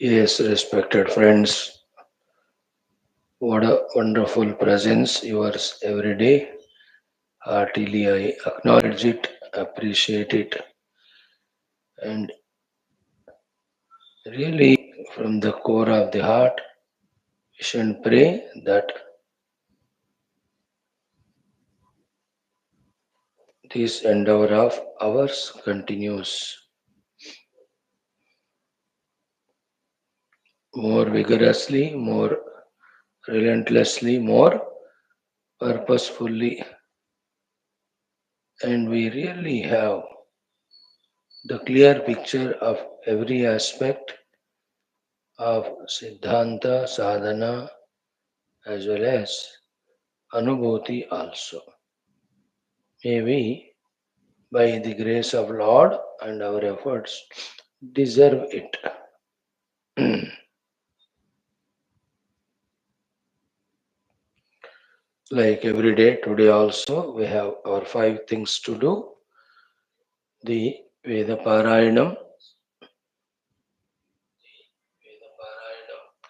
Yes, respected friends, what a wonderful presence yours every day. Heartily, I acknowledge it, appreciate it, and really, from the core of the heart, wish and pray that this endeavor of ours continues more vigorously, more relentlessly, more purposefully, and we really have the clear picture of every aspect of Siddhanta, sadhana, as well as Anubhuti also. May we, by the grace of Lord and our efforts, deserve it. Like every day, today also, we have our five things to do. The Veda Parayanam,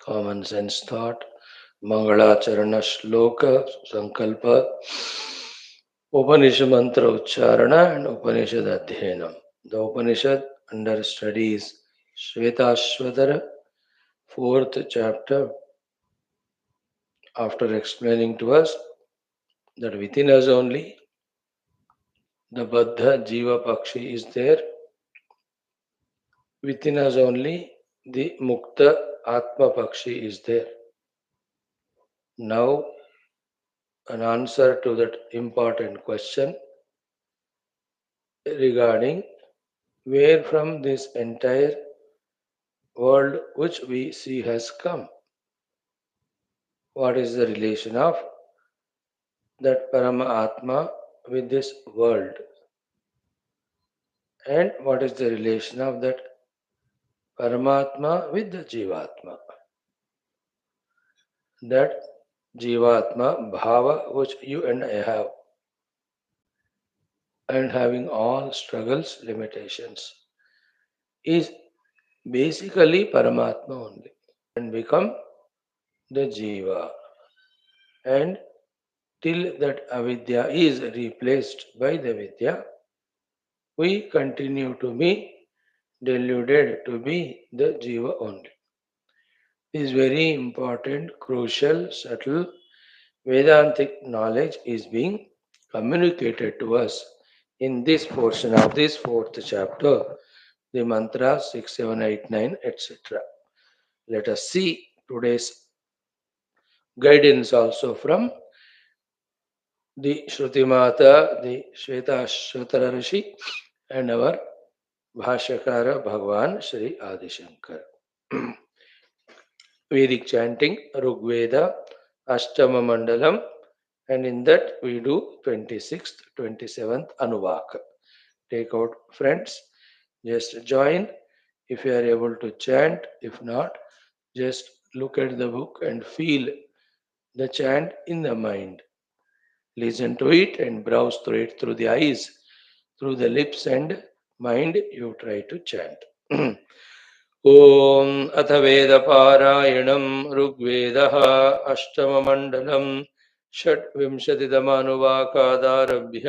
common sense thought, Mangalacharana Shloka, Sankalpa, Upanishad Mantra Ucharana, and Upanishad Adhyanam. The Upanishad under study is Shwethashwathara, fourth chapter, after explaining to us that within us only the Baddha Jiva Pakshi is there, within us only the Mukta Atma Pakshi is there. Now, an answer to that important question regarding where from this entire world which we see has come. What is the relation of that Parama Atma with this world? And what is the relation of that Paramatma with the Jivatma? That Jivatma Bhava which you and I have, and having all struggles, limitations, is basically Paramatma only and become the Jiva. And till that avidya is replaced by the vidya, we continue to be deluded to be the Jiva only. This is very important, crucial, subtle Vedantic knowledge is being communicated to us in this portion of this fourth chapter, the mantra 6, 7, 8, 9, etc. Let us see today's guidance also from the Shruti Mata, the Shwethashwathara Rishi, and our Bhashyakara Bhagwan Sri Adi Shankara. Vedic chanting, Rigveda, Ashtama Mandalam, and in that we do 26th, 27th Anuvaka. Take out friends, just join if you are able to chant. If not, just look at the book and feel the chant in the mind. Listen to it and browse through it through the eyes, through the lips and mind. You try to chant. ॐ अथ वेदपारायणं ऋग्वेदः अष्टममण्डलं षड्विंशतितमानुवाकादारभ्य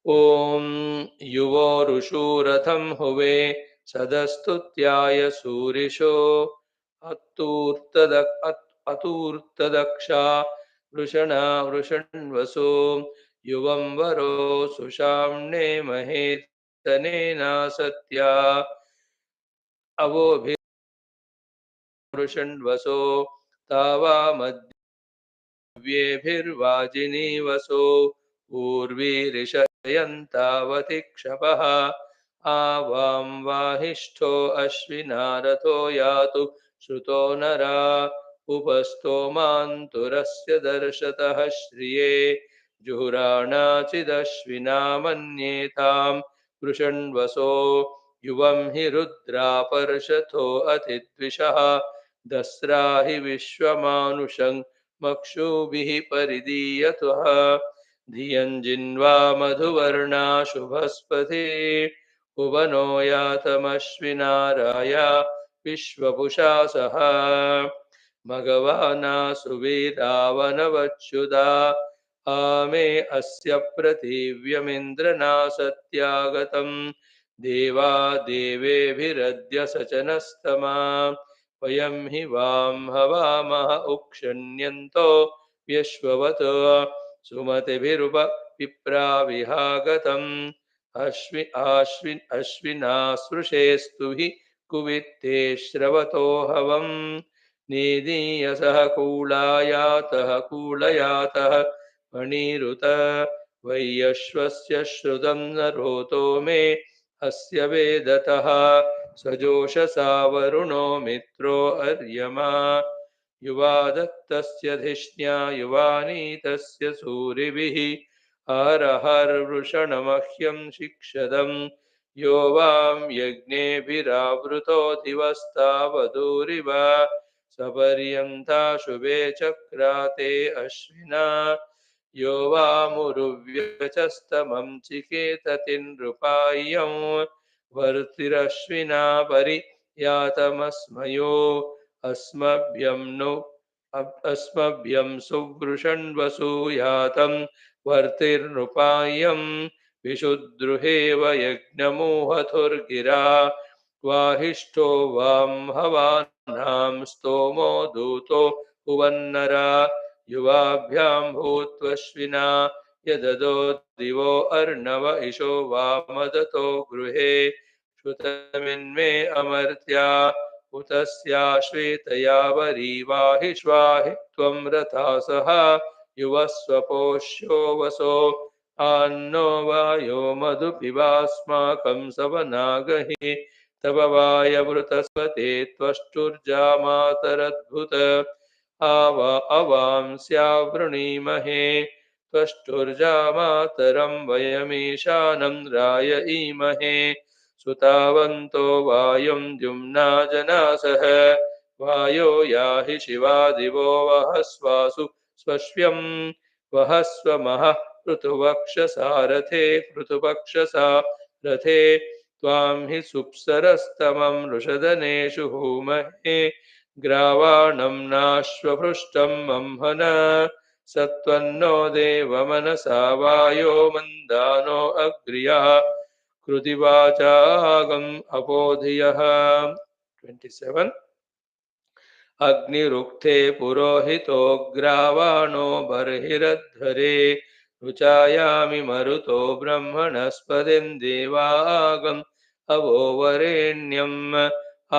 ॐ युवोरुषुरथं हुवे सदस्तुत्याय सूरिशो अतूर्तदक्षा वृषणा वृषण्वसो युवं वरो सुषाम्ने महेतनेना सत्या अवोभिर्वृषण्वसो तावामद्येभिर्वाजिनीवसो ऊर्वीरिषयन्तावति क्षपः आवां वाहिष्ठो अश्विनारथो यातु श्रुतो नरा उपस्तोमान्तुरस्य दर्शतः श्रिये जुहुराणाचिदश्विना मन्येतां वृषण्वसो युवं हि रुद्रापर्षथो अतिद्विषः दस्रा हि विश्वमानुषं मक्षुभिः परिदीयतः धियं जिन्वा मधुवर्णा शुभस्पति भुवनो यातमश्विनाराय विश्वपुषा सह भगवाना सुवीरावनवच्युता आमे अस्य पृथिव्यमिन्द्रना सत्यागतम् देवा देवेभिरद्य सचनस्तमा वयं हि वां हवामः उक्षण्यन्तो व्यश्ववत् सुमतिभिरुप विप्राविहागतम् अश्विना स्पृशेस्तु हि कुवित्ते श्रवतो हवम् निदीयसः कूलायातः कूलयातः मणिरुत वैयश्वस्य श्रुतं न रोतो मे अस्य वेदतः सजोषसा वरुणो मित्रो अर्यमा युवा दत्तस्य धिष्ण्या युवानीतस्य सूरिभिः हरहर्वृषणमह्यं शिक्षदं यो वां यज्ञेभिरावृतो दिवस्तावधूरिव सपर्यन्ता शुभे चक्राते अश्विना यो वामुरुव्यचस्तमं चिकेतति नृपाय्यं वर्तिरश्विना परियातमस्मयो अस्मभ्यं सुवृषण्वसूयातं वर्तिर्नृपायं विशुद्रुहेव यज्ञमुहथुर्गिरा वाहिष्ठो वां हवानां स्तोमो दूतो हुवन्नरा युवाभ्यां भूत्वश्विना यददो दिवो अर्णव इशो वामदतो गृहे श्रुतमिन्मे अमर्त्या उतस्या श्वेतया वरीवाहि श्वाहि त्वं रथासः युवस्वपोष्यो वसो आन्नो वायो मधुपिबास्माकं सवनागहि तव वायवृतस्वते त्वष्टुर्जामातरद्भुत अवां स्यावृणीमहे त्वष्टुर्जामातरं वयमीशानं रायईमहे सुतावन्तो वायुं द्युम्ना जनासः वायो याहि शिवा दिवो वहस्वासु स्वश्व्यं वहस्व महः पृथुवक्षसारथे पृथुपक्षसा रथे त्वां हि सुप्सरस्तमं वृषदनेषु हूमहे ग्रावाणं नाश्वपृष्टं मह्मन सत्वन्नो देवमनसा वायो मन्दानो अग्र्यः कृतिवाचागम् अपोधियः 27 अग्निरुक्थे पुरोहितो ग्रावाणो बर्हिरध्वरे रुचायामि मरुतो ब्रह्मणस्पतिं देवागम् अवोवरेण्यम्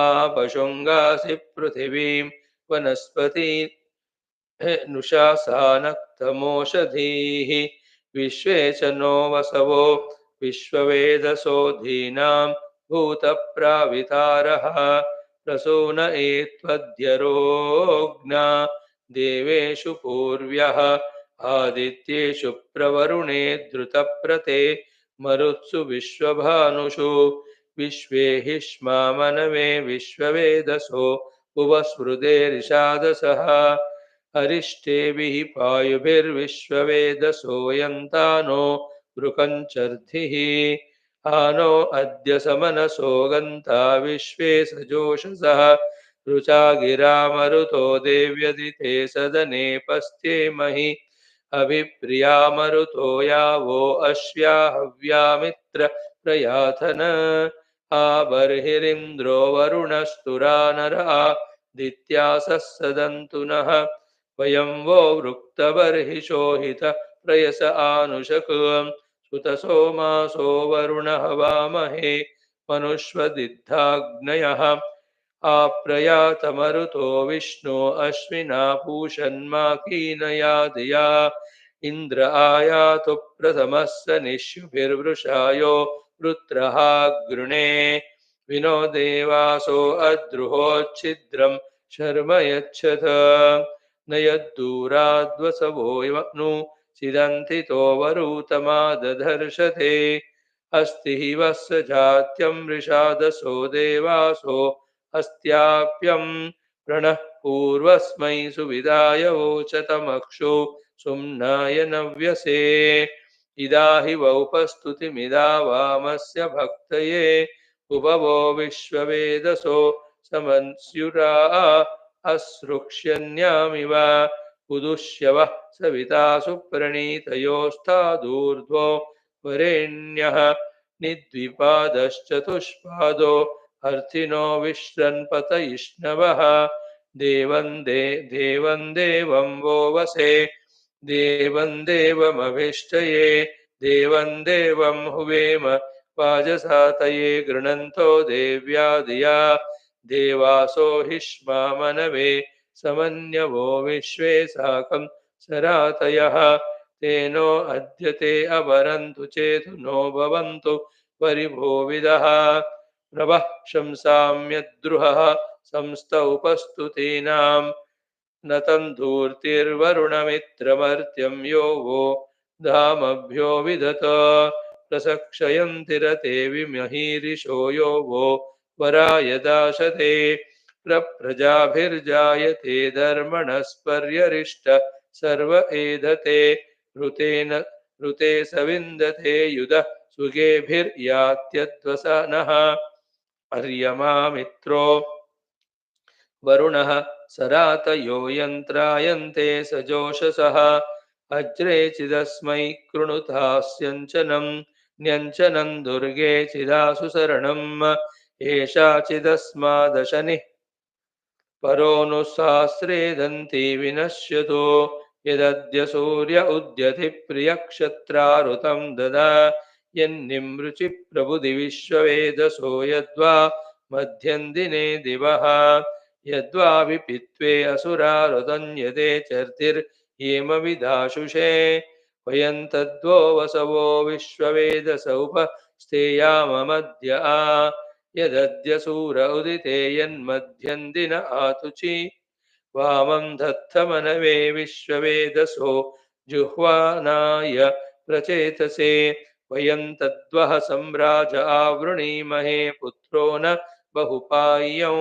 आपशुङ्गासि पृथिवीं वनस्पति नुशासानक्तमोषधीः विश्वे च नो वसवो विश्ववेदसो धीनां भूतप्रावितारः प्रसून एत्वद्यरोग्ना देवेषु पूर्व्यः आदित्येषु प्रवरुणे धृतप्रते मरुत्सु विश्वभानुषु विश्वे हिष्मा मनवे विश्ववेदसो उपस्मृतेरिषादसः अरिष्टेभिः पायुभिर्विश्ववेदसो यन्तानो वृकञ्चर्धिः आनो अद्य समनसो गन्ता विश्वे सजोषसः ऋचा गिरा मरुतो देव्यदिते सदने पस्त्ये महि अभिप्रिया मरुतो यावो अश्व्या हव्यामित्र प्रयाथन आबर्हिरिन्द्रो वरुणस्तुरा नरः दित्यासः सदन्तु नः वयं वो वृक्तबर्हिषोहित प्रयस आनुषक् सुतसोमासो वरुणः वामहे मनुष्वदिद्धाग्नयः आप्रयातमरुतो विष्णो अश्विना पूषन्माकीनया धिया इन्द्र आयातु प्रथमः स निष्युभिर्वृषायो वृत्रः गृणे विनो देवासो अद्रुहोच्छिद्रं शर्म यच्छत न यद्दूराद्वसवो नु सिदन्तितो वरूतमा दधर्षते अस्ति हि वस्य जात्यं वृषादसो देवासो अस्त्याप्यं प्रणः पूर्वस्मै सुविदाय वोचतमक्षो सुम्नाय नव्यसे इदा हि वौपस्तुतिमिदा वामस्य भक्तये उपवो विश्ववेदसो samansyura asrukshyanyamiva udusyavah savita supranitayostadurdvo varenyah nidvipadaschatuspadो arthino vishranpatayishnavah devan devam vovase devan devamavishtaye devan devam huvema वाजसातये गृणन्तो देव्यादिया देवासो हिष्मा मनवे समन्यवो विश्वे साकं सरातयः तेनो अद्यते अवरन्तु चेतुनो भवन्तु परिभोविदः प्रभः शंसाम्यद्रुहः संस्त उपस्तुतीनां न तं धूर्तिर्वरुणमित्रमर्त्यं यो वो धामभ्यो विदत प्रसक्षयन्ति रते विमहीरिषो यो वो वराय दाशते प्रजाभिर्जायते धर्मणस्पर्यरिष्ट सर्व एधते ऋतेन ऋते सविन्दते युधः सुगेभिर्यात्यध्वसनः अर्यमा मित्रो वरुणः सरातयो यन्त्रायन्ते सजोषसः अज्रे चिदस्मै कृणुतास्यञ्चनं न्यञ्चनं दुर्गे चिदासु शरणम् एषा चिदस्मादशनिः परो नु सहस्रे दन्ति विनश्यतो यदद्य सूर्य उद्यति प्रियक्षत्रारुतं ददा यन्निमृचि प्रबुधि विश्ववेदसो यद्वा मध्यं दिने दिवः यद्वा विपित्वे असुरा रुदन्यते चर्तिर्येमविदाशुषे वयं तद्वो वसवो विश्ववेदस उपस्थेयाममद्य आ यदद्य सूर उदिते यन्मध्यं दिन आतुचि वामं दत्तमनवे विश्ववेदसो जुह्वानाय प्रचेतसे वयं तद्वः सम्राज आवृणीमहे पुत्रो न बहुपाय्यौ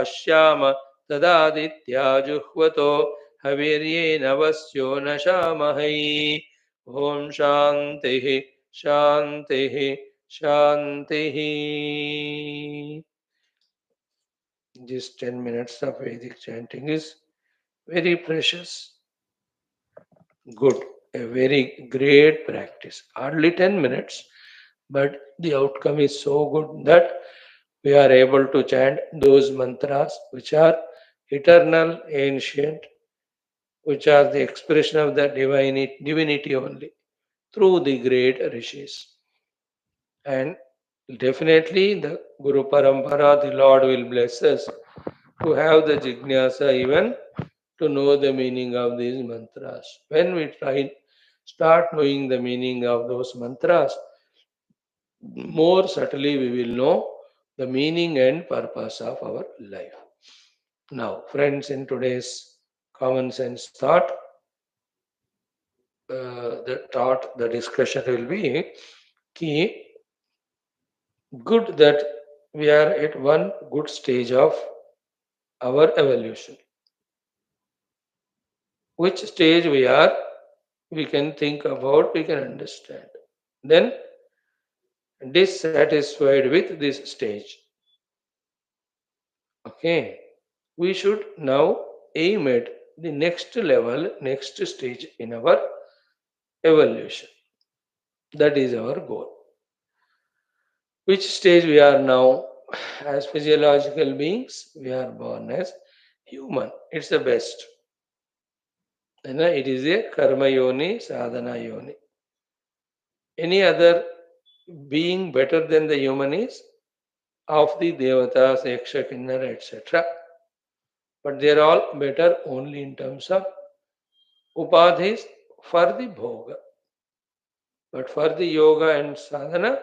अश्याम तदादित्या जुह्वतो हविर्येन वस्यो न शामहै ॐ शान्तिः शान्तिः शान्तिः. This 10 minutes of Vedic chanting is very precious. Good, a very great practice. Hardly 10 minutes, but the outcome is so good that we are able to chant those mantras which are eternal, ancient, which are the expression of the divinity only through the great rishis. And definitely the Guru Parampara, the Lord will bless us to have the jignasa even to know the meaning of these mantras. When we start knowing the meaning of those mantras, more subtly we will know the meaning and purpose of our life. Now, friends, in today's common sense thought, the discussion will be key. Good that we are at one good stage of our evolution. Which stage we are, we can think about, we can understand. Then, dissatisfied with this stage. Okay, we should now aim at the next level, next stage in our evolution. That is our goal. Which stage we are now? As physiological beings, we are born as human. It's the best. And it is a karma yoni, sadhana yoni. Any other being better than the human is of the devatas, yaksha, kinnara, etc. But they are all better only in terms of upadhis for the bhoga. But for the yoga and sadhana,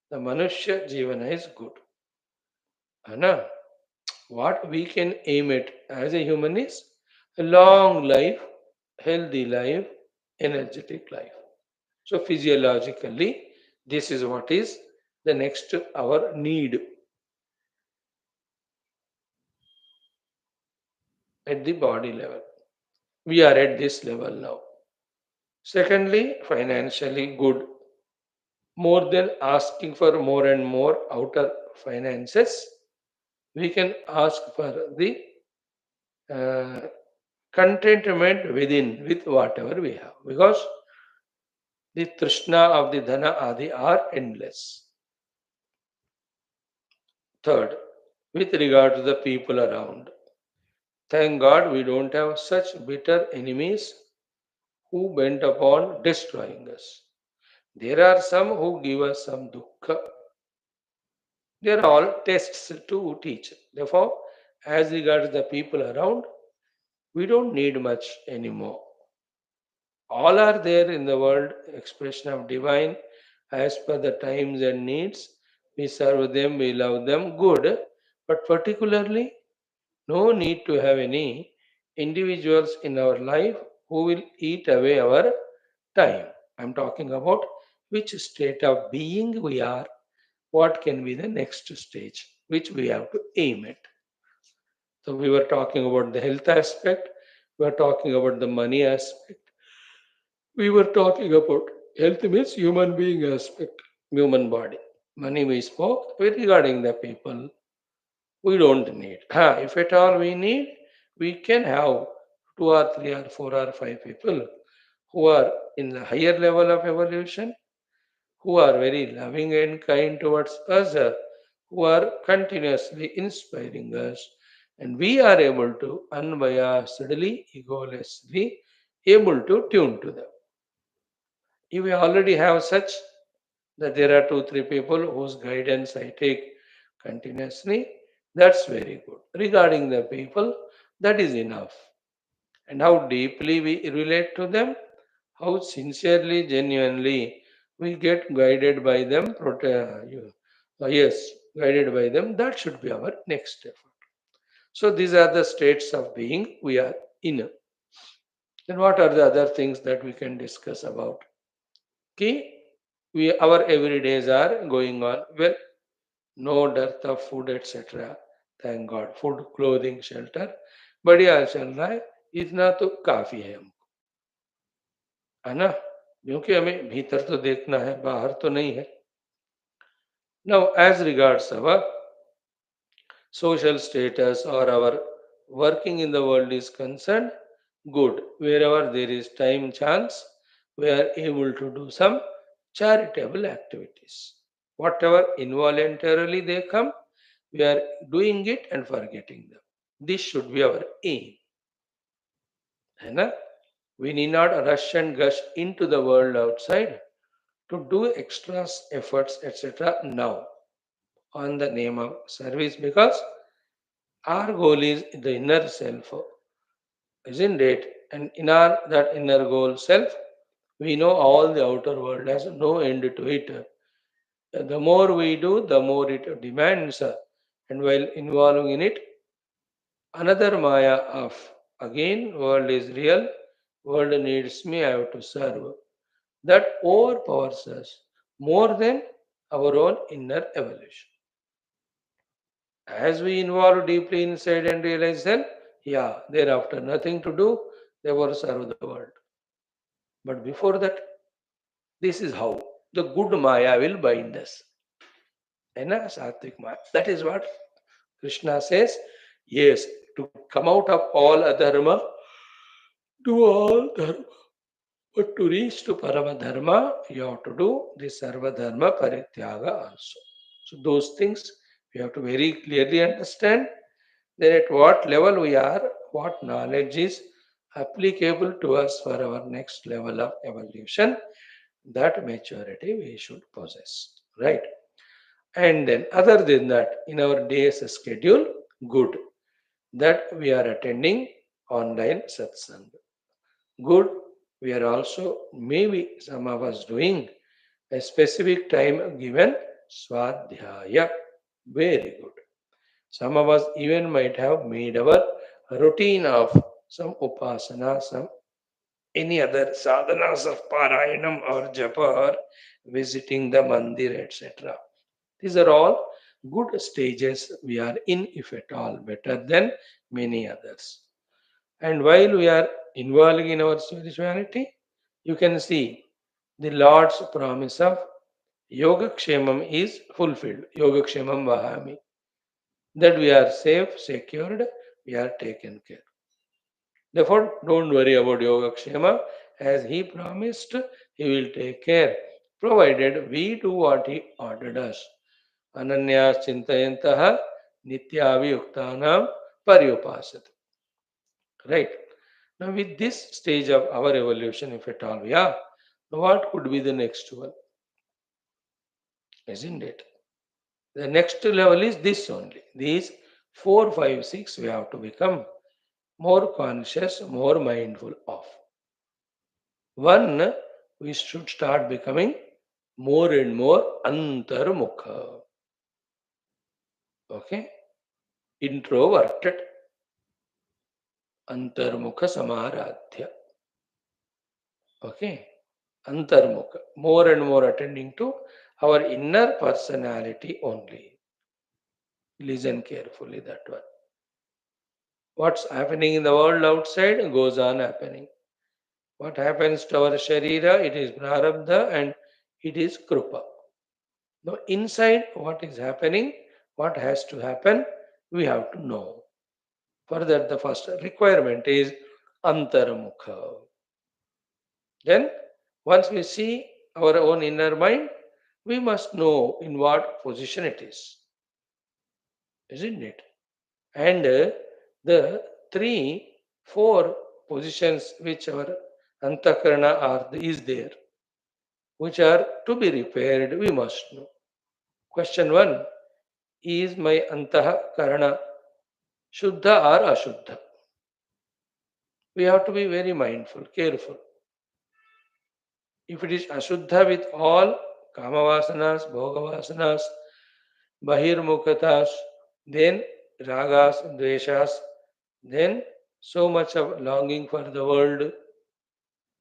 the manushya jivana is good. Anna, what we can aim at as a human is a long life, healthy life, energetic life. So physiologically, this is what is the next our need at the body level. We are at this level now. Secondly, financially good. More than asking for more and more outer finances, we can ask for the uh, contentment within with whatever we have, because the trishna of the dhana adi are endless. Third, with regard to the people around, thank God we don't have such bitter enemies who bent upon destroying us. There are some who give us some dukkha. They are all tests to teach. Therefore, as regards the people around, we don't need much anymore. All are there in the world, expression of divine as per the times and needs. We serve them, we love them, good. But particularly, no need to have any individuals in our life who will eat away our time. I'm talking about which state of being we are, what can be the next stage which we have to aim at. So we were talking about the health aspect, we were talking about the money aspect, we were talking about health means human being aspect, human body. Money we spoke regarding the people we don't need. If at all we need, we can have two or three or four or five people who are in the higher level of evolution, who are very loving and kind towards us, who are continuously inspiring us, and we are able to unbiasedly, egolessly, able to tune to them. If we already have such, that there are two, three people whose guidance I take continuously, that's very good. Regarding the people, that is enough. And how deeply we relate to them, how sincerely, genuinely we get guided by them, yes, guided by them, that should be our next effort. So these are the states of being we are in. Then what are the other things that we can discuss about? Okay, our everydays are going on well, no dearth of food, etc. Thank God, food, clothing, shelter, बढ़िया चल रहा है. इतना तो काफी है ना? क्योंकि हमें भीतर तो देखना है, बाहर तो नहीं है. Now, as regards our social status or our working in the world is concerned, good. Wherever there is time, chance, we are able to do some charitable activities. Whatever involuntarily they come, we are doing it and forgetting them. This should be our aim. है ना? We need not rush and gush into the world outside to do extra efforts, etc. now on the name of service, because our goal is the inner self, isn't it? And in our that inner goal self, we know all the outer world has no end to it. The more we do, the more it demands. And while involving in it, another Maya of again, world is real, world needs me, I have to serve. That overpowers us more than our own inner evolution. As we involve deeply inside and realize then, yeah, thereafter nothing to do, therefore serve the world. But before that, this is how the good Maya will bind us. And Sattvic Maya. That is what Krishna says. Yes, to come out of all adharma, do all dharma. But to reach to Paramadharma, you have to do the Sarva Dharma Parityaga also. So those things we have to very clearly understand. Then at what level we are, what knowledge is applicable to us for our next level of evolution, that maturity we should possess. Right? And then other than that, in our day's schedule, good. That we are attending online satsang. Good. We are also, maybe some of us doing a specific time given swadhyaya. Very good. Some of us even might have made our routine of some upasana, some any other sadhanas of parayanam or japa or visiting the mandir, etc. These are all good stages we are in, if at all, better than many others. And while we are involving in our spirituality, you can see the Lord's promise of Yoga Kshemam is fulfilled. Yoga Kshemam Vahami. that we are safe, secured, we are taken care. Therefore, don't worry about Yogakshema. As he promised, he will take care, provided we do what he ordered us. Ananyas chintayantaha nityaviyuktanam paryupasat. Right? Now, with this stage of our evolution, if at all we are, what could be the next one? Isn't it? The next level is this only. These 4, 5, 6 we have to become more conscious, more mindful of. One, we should start becoming more and more antarmukha. Okay? Introverted. Antarmukha samaradhya. Okay? Antarmukha. More and more attending to our inner personality only. Listen carefully, that one. What's happening in the world outside goes on happening. What happens to our sharira, it is prarabdha and it is krupa. Now, inside what is happening, what has to happen, we have to know. For that, the first requirement is antaramukha. Then, once we see our own inner mind, we must know in what position it is. Isn't it? And the three, four positions which our antakarana is there, which are to be repaired, we must know. Question 1, is my antakarana Shuddha or Ashuddha? We have to be very mindful, careful. If it is Ashuddha with all Kamavasanas, Bhogavasanas, Bahirmukhatas, then Ragas, Dveshas, then so much of longing for the world,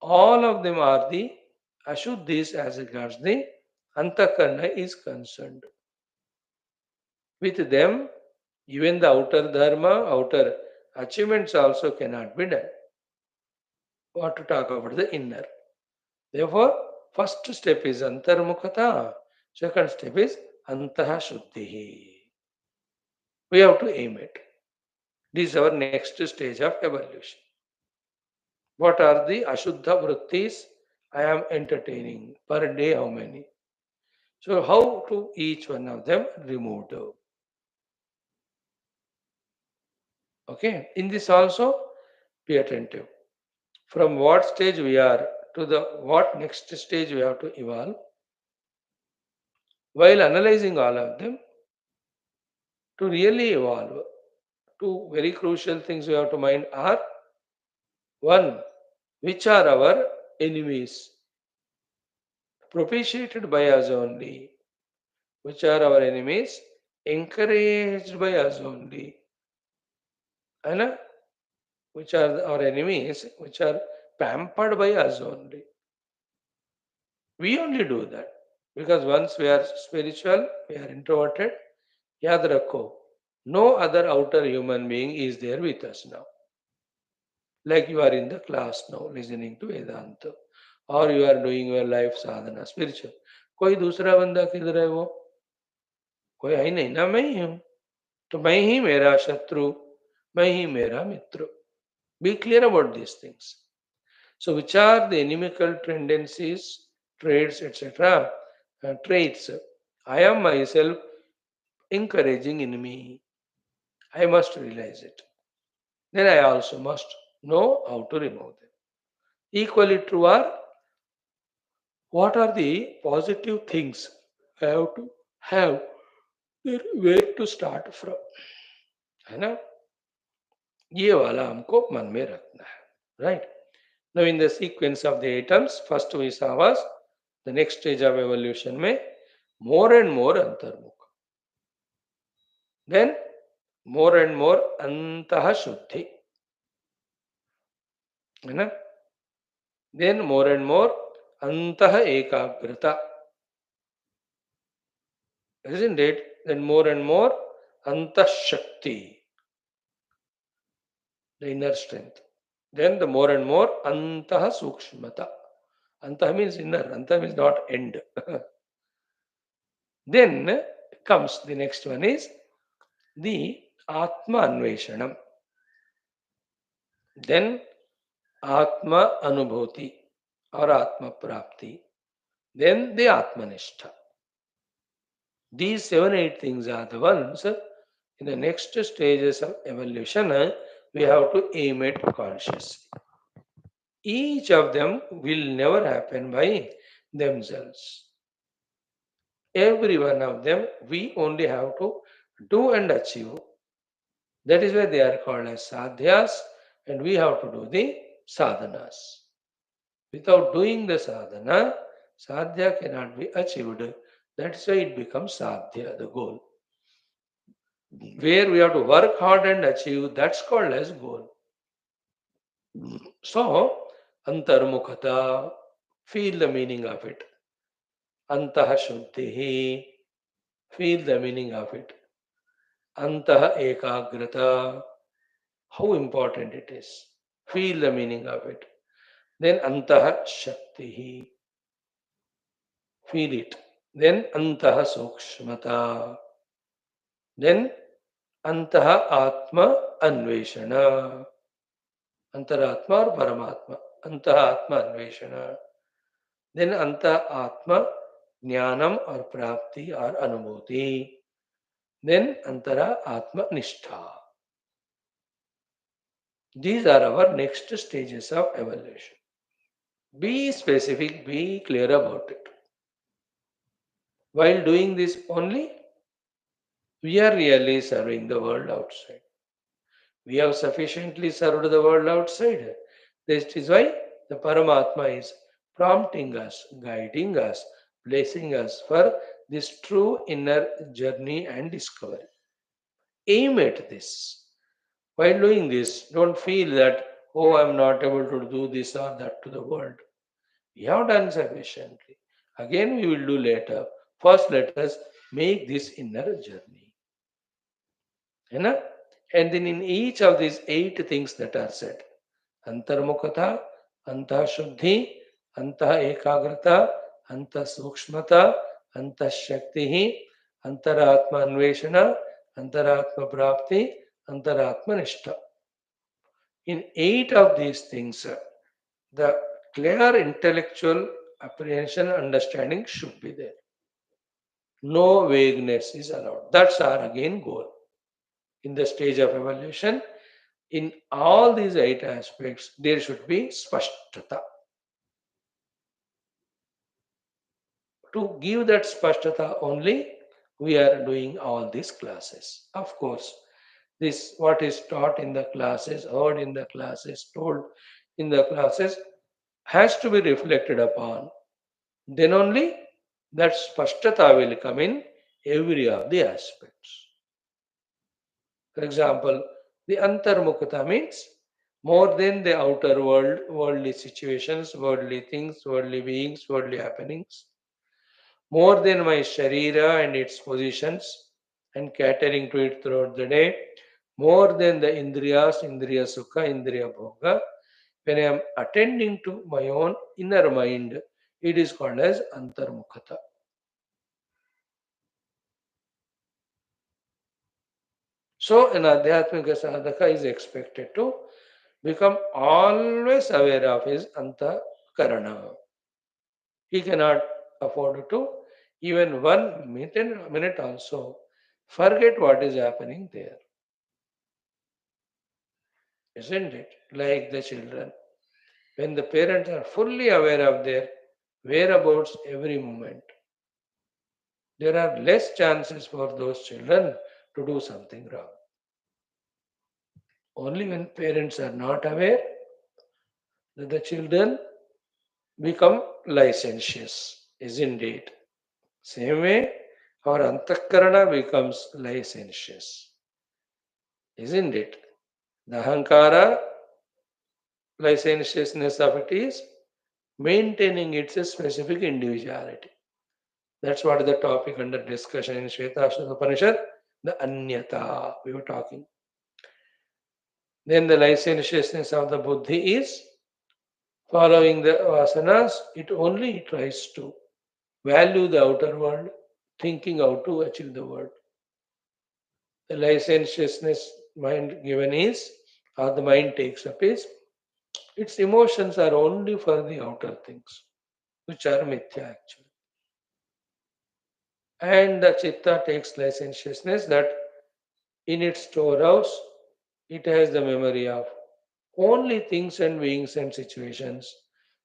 all of them are the Ashuddhis as regards the Antakarna is concerned. With them, even the outer dharma, outer achievements also cannot be done. What to talk about the inner? Therefore, first step is antarmukhata, second step is antaha shuddhi. We have to aim it. This is our next stage of evolution. What are the ashuddha vrittis I am entertaining? Per day, how many? So, how to each one of them removed? Okay, in this also be attentive. From what stage we are to the what next stage we have to evolve. While analyzing all of them, to really evolve, two very crucial things we have to mind are one, which are our enemies, propitiated by us only, which are our enemies, encouraged by us only, and which are our enemies, which are pampered by us only. We only do that because once we are spiritual, we are introverted. Yad rakho, no other outer human being is there with us now. Like you are in the class now listening to Vedanta, or you are doing your life sadhana, spiritual. कोई दूसरा बंदा किधर है वो? कोई है नहीं ना, मैं ही हूं. तो मैं ही मेरा शत्रु, मैं ही मेरा मित्र. Be clear about these things. So, which are the inimical tendencies, traits, etc. Traits. I am myself encouraging in me. I must realize it. Then I also must know how to remove them. Equally true are what are the positive things I have to have, where to start from, है ना? ये वाला हमको मन में रखना है, right? Now in the sequence of the atoms, first we saw was the next stage of evolution में more and more अंतर्मुख, then more and more अंतः शुद्धि, है ना? Then more and more अंतः एकाग्रता, isn't it? Then more and more antah shakti, the inner strength. Then the more and more antah sukshmata. Antah means inner, antah means not end. Then comes the next one is the Atma Anveshanam, then Atma Anubhuti or Atma Prapti, then the Atmanishtha. These 7, 8 things are the ones in the next stages of evolution we have to aim at consciously. Each of them will never happen by themselves. Every one of them we only have to do and achieve. That is why they are called as sadhyas, and we have to do the sadhanas. Without doing the sadhana, sadhya cannot be achieved. That's why it becomes sadhya, the goal. Where we have to work hard and achieve, that's called as goal. So, antarmukhata, feel the meaning of it. Antah shuddhihi, feel the meaning of it. Antah ekagrata, how important it is. Feel the meaning of it. Then antah shaktihi, feel it. Then antah sukshmata. Then antah atma anveshana. Antaratma or Paramatma. Antah Atma Anveshana. Then Anta Atma Jnanam or Prapti or Anubhuti. Then Antara Atma Nishtha. These are our next stages of evolution. Be specific, be clear about it. While doing this only, we are really serving the world outside. We have sufficiently served the world outside. This is why the Paramatma is prompting us, guiding us, blessing us for this true inner journey and discovery. Aim at this. While doing this, don't feel that, oh, I'm not able to do this or that to the world. We have done sufficiently. Again, we will do later. First, let us make this inner journey. Enough? And then in each of these 8 things that are said, Antarmukhata, Antah Shuddhi, Antah Ekagrata, Antah Sukshmata, Antah Shaktihi, Antaratma Anveshana, Antaratma Prapti, Antaratma Nishtha. In 8 of these things, the clear intellectual apprehension understanding should be there. No vagueness is allowed. That's our again goal. In the stage of evolution, in all these 8 aspects, there should be spashtata. To give that spashtata only, we are doing all these classes. Of course, this what is taught in the classes, heard in the classes, told in the classes has to be reflected upon. Then only that spashtata will come in every of the aspects. For example, the antarmukhata means more than the outer world, worldly situations, worldly things, worldly beings, worldly happenings, more than my sharira and its positions and catering to it throughout the day, more than the indriyas, indriya sukha, indriya bhoga. When I am attending to my own inner mind, it is called as antarmukhata. So, an Adhyatmika sadhaka is expected to become always aware of his antakarana. He cannot afford to even 1 minute also forget what is happening there. Isn't it? Like the children. When the parents are fully aware of their whereabouts every moment, there are less chances for those children to do something wrong. Only when parents are not aware that the children become licentious, isn't it? Same way, our antakarana becomes licentious, isn't it? The ahankara, licentiousness of it is maintaining its specific individuality. That's what is the topic under discussion in Shwethashwathara Upanishad, the anyata we were talking. Then the licentiousness of the buddhi is following the vasanas, it only tries to value the outer world, thinking how to achieve the world. The licentiousness mind given is, or the mind takes up is, its emotions are only for the outer things, which are mithya actually. And the chitta takes licentiousness that in its storehouse it has the memory of only things and beings and situations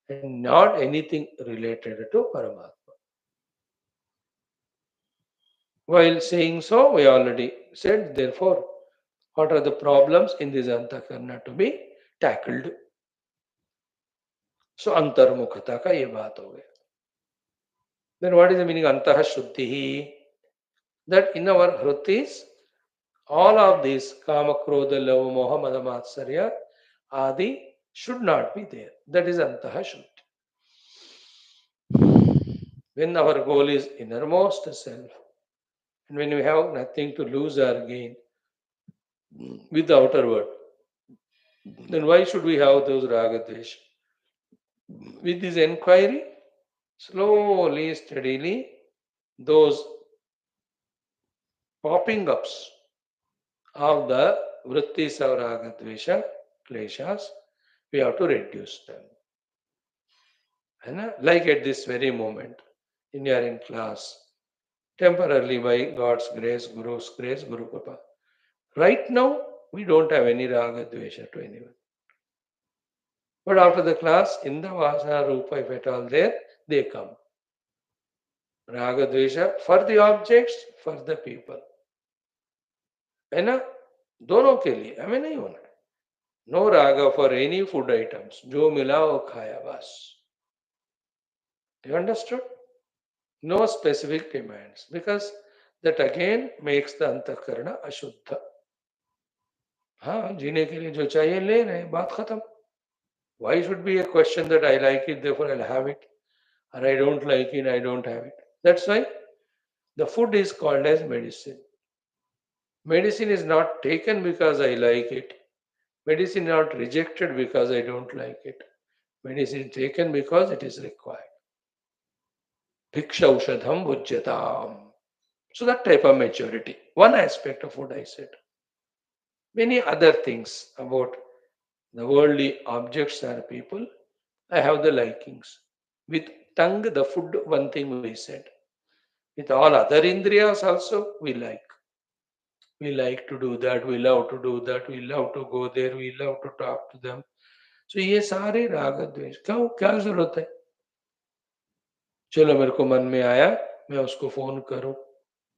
and not anything related to Paramatma. While saying so, we already said, therefore, what are the problems in this antakarna to be tackled? So, antarmukhata ka ye baat ho gaya. Then what is the meaning antaha shuddhi? That in our hrutis, all of these kama, krodha, lava, moha, mada, matsarya, adi should not be there. That is antaha shuddhi. When our goal is innermost self, and when we have nothing to lose or gain with the outer world, then why should we have those raga dvesh? With this inquiry, slowly, steadily, those popping ups of the vrittis of raga dvesha, kleshas, we have to reduce them. And like at this very moment, when you are in class, temporarily by God's grace, Guru's grace, Guru Papa. Right now, we don't have any raga dvesha to anyone. But after the class, in the Vasana Rupa, if at all there, they come. Raga Dvesha for the objects, for the people. है ना? दोनों के लिए हमें नहीं होना है. No raga for any food items. जो मिला वो खाया बस. You understood? No specific demands because that again makes the अंतःकरण अशुद्ध. हाँ, जीने के लिए जो चाहिए ले रहे हैं, बात खत्म. Why should be a question that I like it, therefore I'll have it, or I don't like it, I don't have it. That's why the food is called as medicine. Medicine is not taken because I like it. Medicine is not rejected because I don't like it. Medicine is taken because it is required. Bhiksha ushadham bhujyatam. So that type of maturity. One aspect of what I said. Many other things about the worldly objects or people, I have the likings. With tongue, the food, one thing we said. With all other indriyas also, we like. We like to do that, we love to do that, we love to go there, we love to talk to them. So ये सारे राग द्वेष क्यों क्या जरूरत है? चलो मेरे को मन में आया मैं उसको फोन करूं.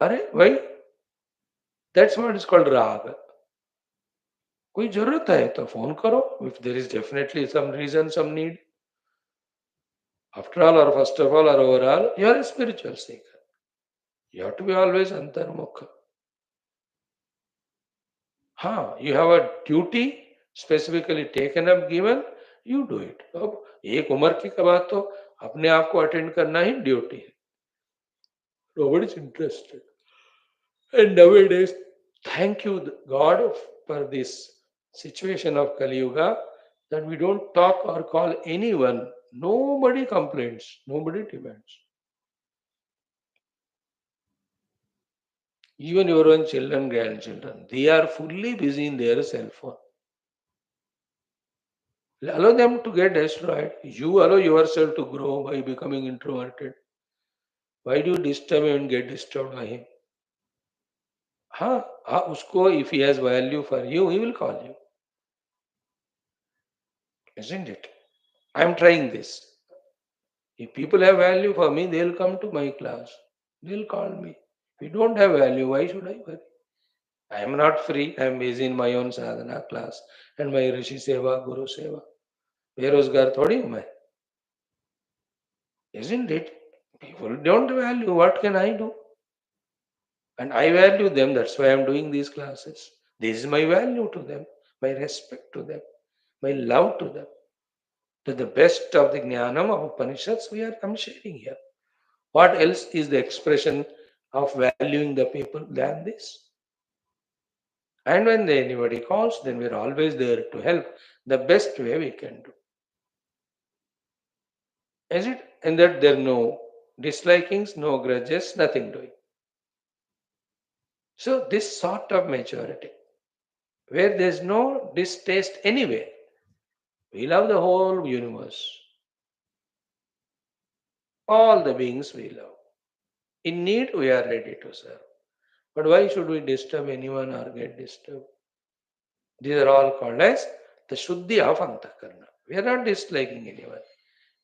अरे भाई दैट्स व्हाट इज कॉल्ड राग. कोई जरूरत है तो फोन करो. If there is definitely some reason some need. After all और फर्स्ट ऑफ ऑल और overall you are a spiritual seeker. You have to be always अंतर्मुख. हाँ, you have a duty specifically taken up given, you do it. अब एक उम्र की बात तो अपने आप को अटेंड करना ही ड्यूटी है. Nobody is interested. And nowadays, thank you God for this situation of Kali Yuga that we don't talk or call anyone. Nobody complains. Nobody demands. Even your own children, grandchildren, they are fully busy in their cell phone. Allow them to get destroyed. You allow yourself to grow by becoming introverted. Why do you disturb him and get disturbed by him? हाँ, उसको if he has value for you, he will call you. Isn't it? I am trying this. If people have value for me, they will come to my class. They will call me. If you don't have value, why should I worry? I am not free. I am busy in my own sadhana class and my Rishi Seva, Guru Seva. बेरोजगार थोड़ी हूं मैं. Isn't it? People don't value. What can I do? And I value them. That's why I'm doing these classes. This is my value to them, my respect to them, my love to them. To the best of the jnanam of Upanishads, I'm sharing here. What else is the expression of valuing the people than this? And when anybody calls, then we're always there to help the best way we can do. Is it? And that there are no dislikings, no grudges, nothing doing. So this sort of maturity, where there is no distaste anywhere, we love the whole universe, all the beings we love. In need, we are ready to serve. But why should we disturb anyone or get disturbed? These are all called as the Shuddhi of Antakarna. We are not disliking anyone.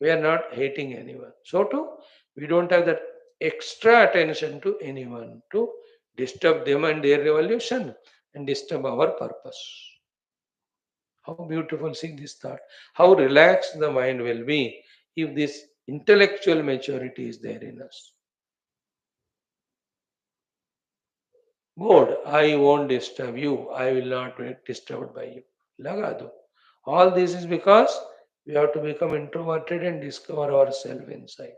We are not hating anyone. So too, we don't have that extra attention to anyone to disturb them and their revolution and disturb our purpose. How beautiful, see this thought. How relaxed the mind will be if this intellectual maturity is there in us. Good, I won't disturb you. I will not be disturbed by you. Laga do. All this is because we have to become introverted and discover ourselves inside.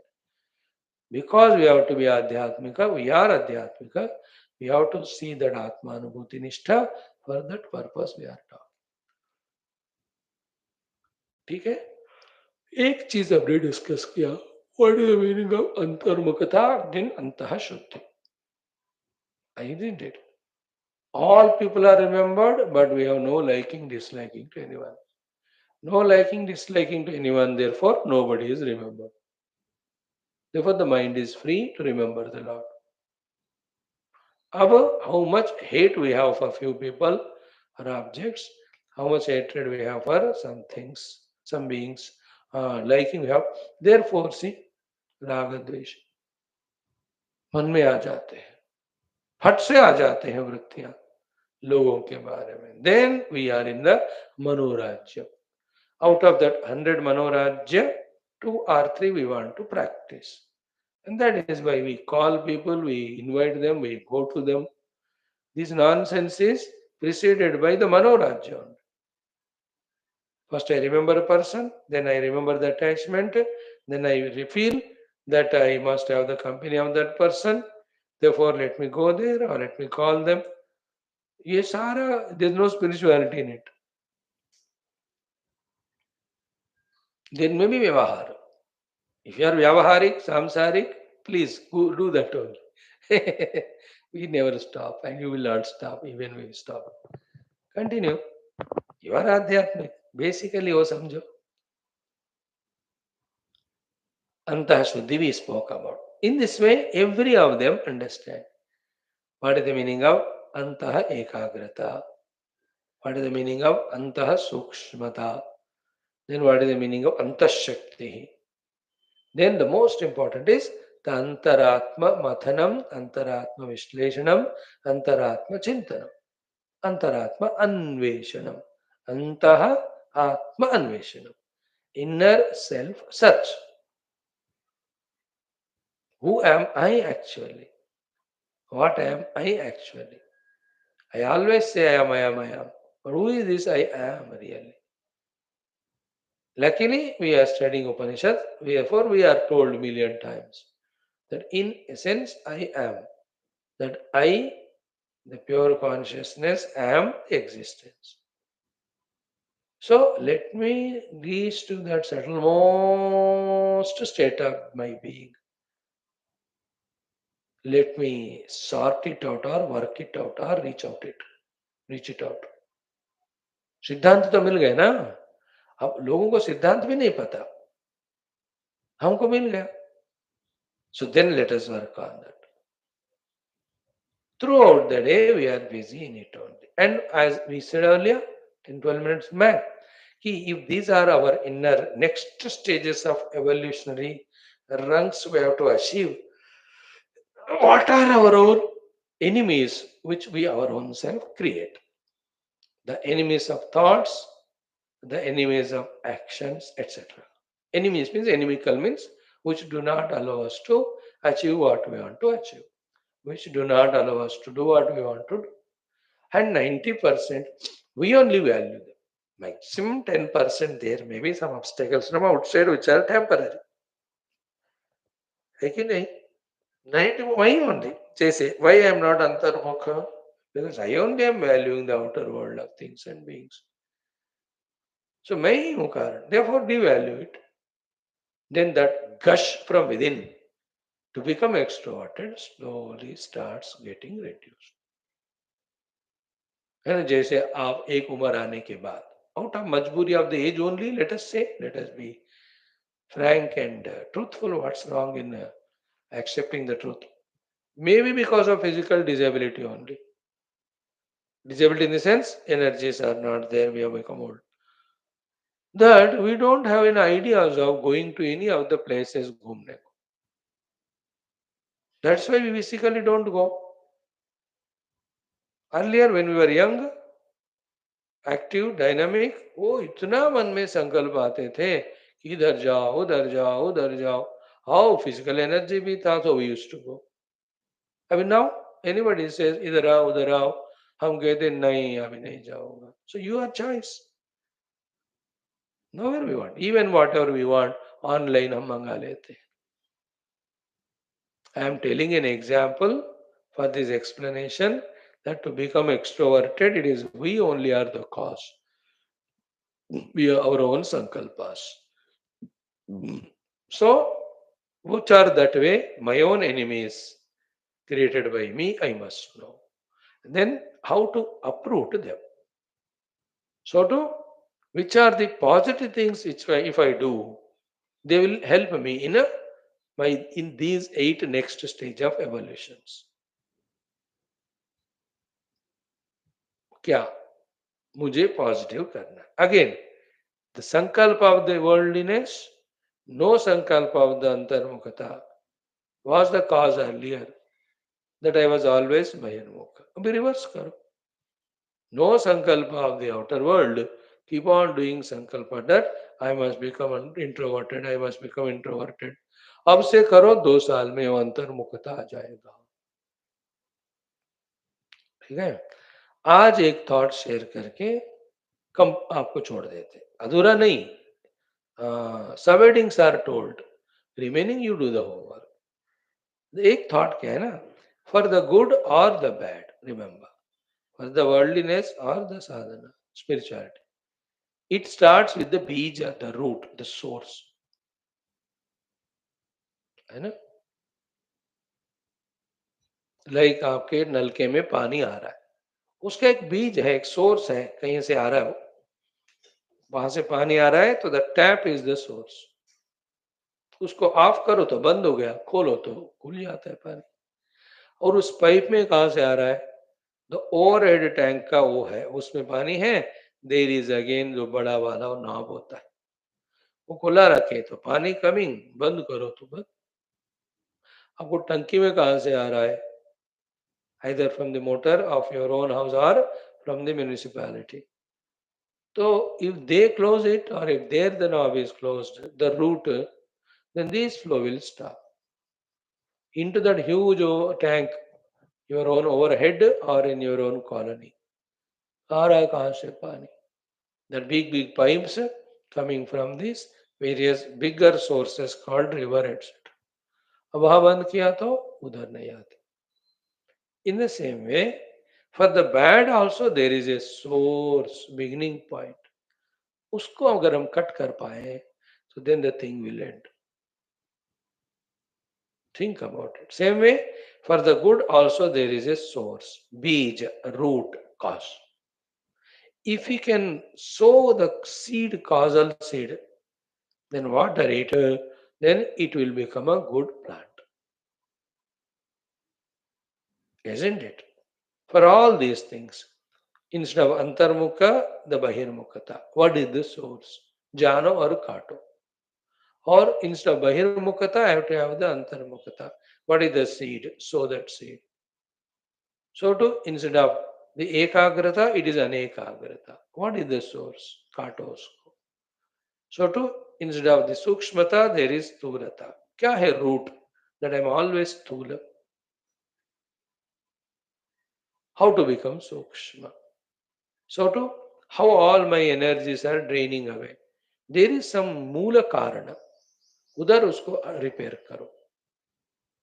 Because we have to be Adhyatmika, we are Adhyatmika, we have to see that Atmanubhuti Nishtha, for that purpose we are talking. ठीक है एक चीज हमने discuss किया what is the meaning of अंतर्मुखता then अंतः शुद्धि I did it. All people are remembered, but we have no liking, disliking to anyone. No liking, disliking to anyone, therefore nobody is remembered. Therefore the mind is free to remember the Lord. Above, how much hate we have for few people or objects, how much hatred we have for some things, some beings, liking we have. Therefore, see, राग द्वेष मन में आ जाते हैं, फट से आ जाते हैं वृत्तियां लोगों के बारे में. Then we are in the मनोराज्य. Out of that 100 manorajya, 2 or 3 we want to practice. And that is why we call people, we invite them, we go to them. This nonsense is preceded by the manorajya. First I remember a person, then I remember the attachment, then I feel that I must have the company of that person. Therefore, let me go there or let me call them. Yes, Sara, there's no spirituality in it. There may be Vyavahara. If you are Vyavaharik, Samsarik, please go do that only. We never stop and you will not stop even when we stop. Continue. You are Adhyatmic. Basically, वो समझो. Antah Shuddhi we spoke about. In this way, every of them understand. What is the meaning of Antah Ekagrata? What is the meaning of Antah Sukshmata? Then what is the meaning of Antah Shakti? Then the most important is the Antaratma Mathanam, Antaratma Vishleshanam, Antaratma Chintanam, Antaratma Anveshanam, Antaha Atma Anveshanam. Inner self search. Who am I actually? What am I actually? I always say I am, I am, I am. But who is this I am really? Luckily, we are studying Upanishad, therefore we are told million times that in essence I am. That I, the pure consciousness, am existence. So let me reach to that subtlemost state of my being. Let me sort it out or work it out or reach it out. सिद्धांत तो मिल गए ना. अब लोगों को सिद्धांत भी नहीं पता, हमको मिल गया. So then let us work on that. Throughout the day we are busy in it only. And as we said earlier, 10-12 minutes back, if these are our inner next stages of evolutionary rungs we have to achieve, what are our own enemies which we our own self create? The enemies of thoughts, the enemies of actions, etc. Enemies means inimical means which do not allow us to achieve what we want to achieve, which do not allow us to do what we want to do. And 90% we only value them. Maximum 10% there may be some obstacles from outside which are temporary. है कि नहीं? 90 why only? Say, why I am not antarmukha? Because I only am valuing the outer world of things and beings. So मैं ही हूँ कारण. Therefore devalue it. Then that gush from within to become extroverted slowly starts getting reduced. है ना, जैसे आप एक उम्र आने के बाद, आउट ऑफ मजबूरी of the age only, let us be frank and truthful. What's wrong in accepting the truth? Maybe because of physical disability only. Disability in the sense energies are not there, we have become old. That we don't have an idea of going to any of the places घूमने को. That's why we physically don't go. Earlier when we were young, active dynamic, वो इतना मन में संकल्प आते थे कि इधर जाओ उधर जाओ उधर जाओ. हाउ फिजिकल एनर्जी भी था, तो वी यूज्ड टू गो. अभी नाउ एनीबॉडी सेज इधर आओ उधर आओ, हम कहते नहीं अभी नहीं जाऊंगा. So you are choice. No where we want, even whatever we want online हम मंगा लेते हैं. I am telling an example for this explanation that to become extroverted, it is we only are the cause. We are our own sankalpas. So, which are that way my own enemies created by me, I must know. Then, how to uproot them? So, to which are the positive things which if I do, they will help me in in these 8 next stage of evolutions. क्या मुझे positive करना? Again the संकल्प of the worldliness, no sankalpa of the antarmukhata was the cause earlier that I was always bahirmukha. Abhi reverse karo. No sankalpa of the outer world. Keep on doing sankalpa that I must become introverted, I must become introverted. अब से करो 2 साल में वो अंतर्मुखता आ जाएगा. ठीक है. आज एक थॉट शेयर करके कम आपको छोड़ देते, अधूरा नहीं. सब headings are told, remaining you do the homework. एक थॉट क्या है ना, फॉर द गुड और the bad, remember, for the worldliness और the sadhana spirituality, it starts with the beej, the root, the source, है ना. लाइक आपके नलके में पानी आ रहा है, उसका एक बीज है, एक सोर्स है, कहीं से आ रहा है, वहां से पानी आ रहा है, तो the tap is the source. उसको ऑफ करो तो बंद हो गया, खोलो तो खुल जाता है पानी. और उस पाइप में कहां से आ रहा है? द ओवरहेड टैंक का वो है, उसमें पानी है. देर इज अगेन जो बड़ा वाला वो नॉब होता है, वो खुला रखे तो पानी कमिंग, बंद करो तो बंद. आपको टंकी में कहां से आ रहा है? either from the motor of your own house or from the municipality. So if they close it, or if there the knob is closed, the root, then this flow will stop into that huge tank, your own overhead or in your own colony. आ रहा है कहाँ से पानी? That big pipes coming from these various bigger sources called river, etc. अब वहां बंद किया तो उधर नहीं आती. In the same way, for the bad also there is a source, beginning point. उसको अगर हम कट कर पाए, so then the thing will end. Think about it. Same way, for the good also there is a source, beej, root, cause. If we can sow the seed, causal seed, then water it, then it will become a good plant. Isn't it? For all these things, instead of antarmukha, the bahirmukhata. What is the source? Jano or kato. Or instead of bahirmukhata, I have to have the antarmukhata. What is the seed? Sow that seed. So to instead of the ekagrata, it is anekagrata. What is the source? Katos. So to instead of the sukshmata, there is stulata. Kya hai root? That I am always stula. How to become sukshma? So to how all my energies are draining away. There is some मूल कारण, उधर उसको repair करो.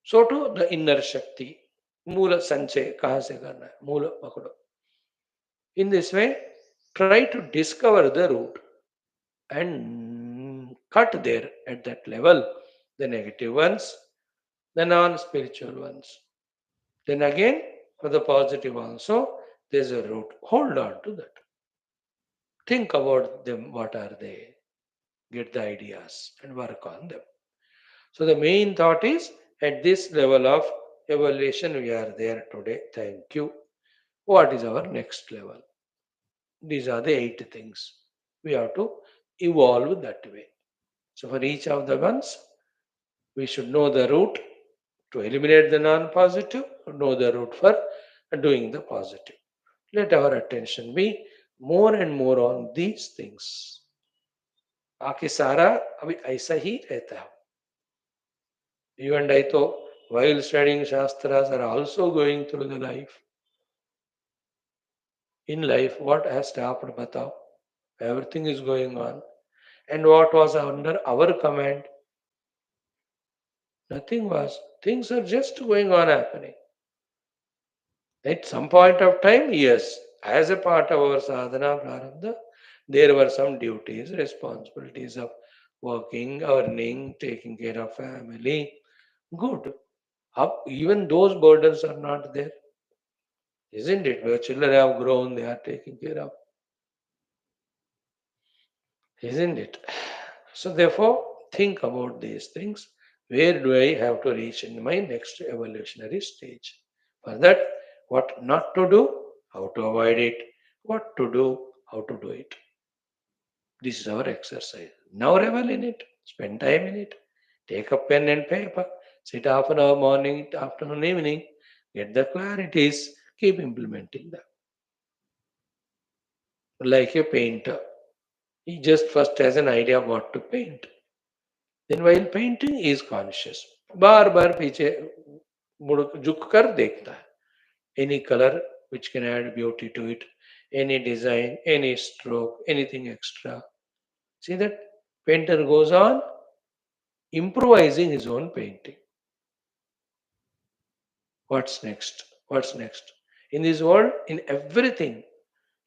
सो to the inner शक्ति, मूल संचय कहां से करना है, मूल पकड़ो. In this way try to discover the root and cut there at that level the negative ones, the non spiritual ones. Then again for the positive also, there's a root. Hold on to that. Think about them. What are they? Get the ideas and work on them. So the main thought is at this level of evaluation we are there today. Thank you. What is our next level? These are the 8 things. We have to evolve that way. So for each of the ones, we should know the route to eliminate the non-positive, know the route for doing the positive. Let our attention be more and more on these things. बाकी सारा अभी ऐसा ही रहता है. You and I thought while studying Shastras are also going through the life. In life, what has stopped, Batao? Everything is going on. And what was under our command? Nothing was. Things are just going on happening. At some point of time, yes, as a part of our sadhana prarabdha, there were some duties, responsibilities of working, earning, taking care of family. Good. Even those burdens are not there. Isn't it? Where children have grown, they are taken care of. Isn't it? So therefore, think about these things. Where do I have to reach in my next evolutionary stage? For that, what not to do, how to avoid it, what to do, how to do it. This is our exercise. Now revel in it. Spend time in it. Take a pen and paper. Sit half an hour morning, afternoon, evening. Get the clarities. Keep implementing them. Like a painter. He just first has an idea of what to paint. Then while painting he is conscious. बार बार पीछे मुड़ झुक कर देखता है. Any color which can add beauty to it, any design, any stroke, anything extra. See that painter goes on improvising his own painting. What's next? What's next? In this world, in everything,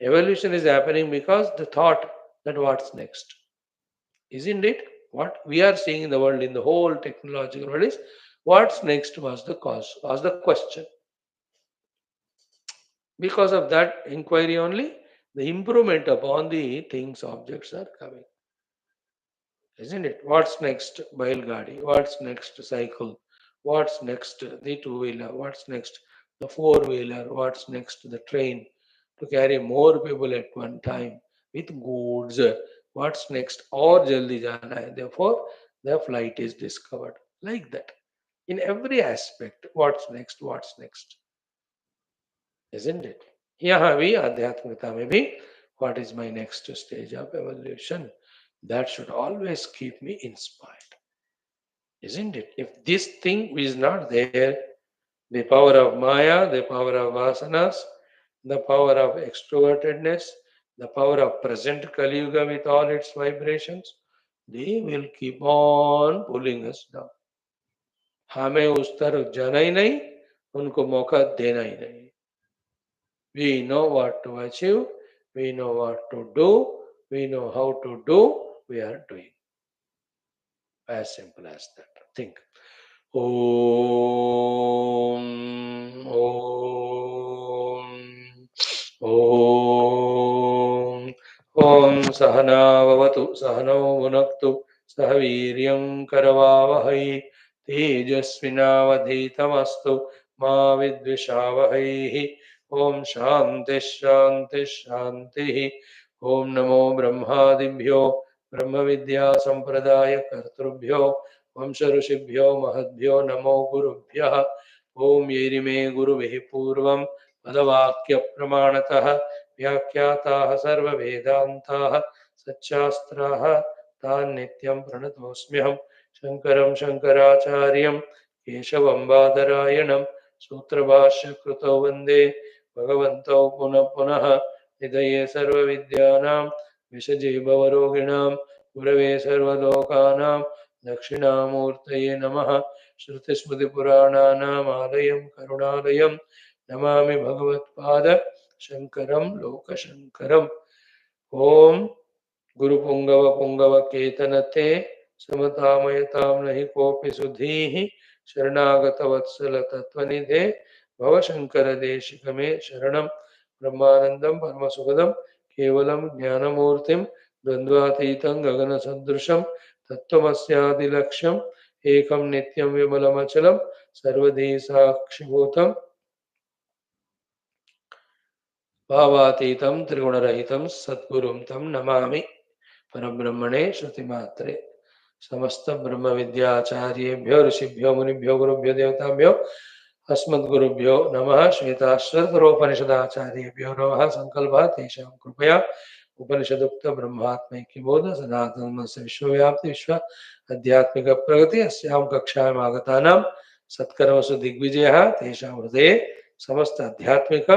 evolution is happening because the thought that what's next. Isn't it? What we are seeing in the world, in the whole technological world, is what's next was the cause, was the question. Because of that inquiry only, the improvement upon the things, objects are coming. Isn't it? What's next? Bailgadi. What's next? Cycle. What's next? The two-wheeler. What's next? The four-wheeler. What's next? The train to carry more people at one time with goods. What's next? Or jaldi jana hai. Therefore, the flight is discovered. Like that. In every aspect, what's next? What's next? Isn't it? यहाँ भी आध्यात्मिकता में भी what is my next stage of evolution? That should always keep me inspired. Isn't it? If this thing is not there, the power of Maya, the power of vasanas, the power of extrovertedness, the power of present Kali Yuga with all its vibrations, they will keep on pulling us down. हमें उस तरफ जाना ही नहीं, उनको मौका देना ही नहीं. We know what to achieve, we know what to do, we know how to do, we are doing. As simple as that. Think. Om, Om, Om, Om Sahana Vavatu, Sahano Vunaktu, Sahaviryam Karavavahai, Tejasvinavadhitamastu, Ma Vidvishavahai, Om Shanti Shanti Shanti, Om Namo Brahmadibhyo, ब्रह्म विद्या संप्रदाय कर्तृभ्यो वंश ऋषिभ्यो महद्भ्यो नमो गुरुभ्यः. ओम येरिमे गुरुभिः पूर्वं पदवाक्य प्रमाणतः व्याख्याताः सर्ववेदान्ताः सच्चास्त्राः तान् नित्यं प्रणतोऽस्म्यहं. शङ्करं शङ्कराचार्यं केशवं बादरायणं सूत्रभाष्यकृतौ वन्दे भगवन्तौ पुनः पुनः. निधये सर्वविद्यानां विषजे भवरोगिणां गुरवे सर्वलोकानां दक्षिणामूर्तये नमः. श्रुतिस्मृतिपुराणानाम् आलयं करुणालयं नमामि भगवत्पाद शङ्करं लोकशङ्करम्. ॐ गुरुपुङ्गवपुङ्गवकेतनते समतामयतां नहि कोऽपि सुधीः. शरणागतवत्सल तत्त्वनिधे भवशङ्करदेशिकमे शरणं. Brahmanandam Paramasukadam Kevalam Jnanamurtim Dvandvatītam Gagana Tattvamasyaadi Laksham Ekam Nityam Vimalamachalam Sarvadesakshibhutam Bhavatītam Triguna Sadgurum Tam Namami Parabrahmane Shruti MAATRE समस्त ब्रह्म विद्याचार्येभ्यो ऋषिभ्यो मुनिभ्यो गुरुभ्यो देवताभ्यो अस्मद्गुरुभ्यो नमः श्वेताश्वतरोपनिषदाचार्येभ्यो नमः संकल्पः तेषां कृपया उपनिषदुक्त ब्रह्मात्मैक्यबोध सनातनस्य विश्वव्याप्ति विश्व आध्यात्मिक प्रगति अस्यां कक्षायाम् आगतानां सत्कर्मसु दिग्विजयः तेषां हृदये समस्त आध्यात्मिक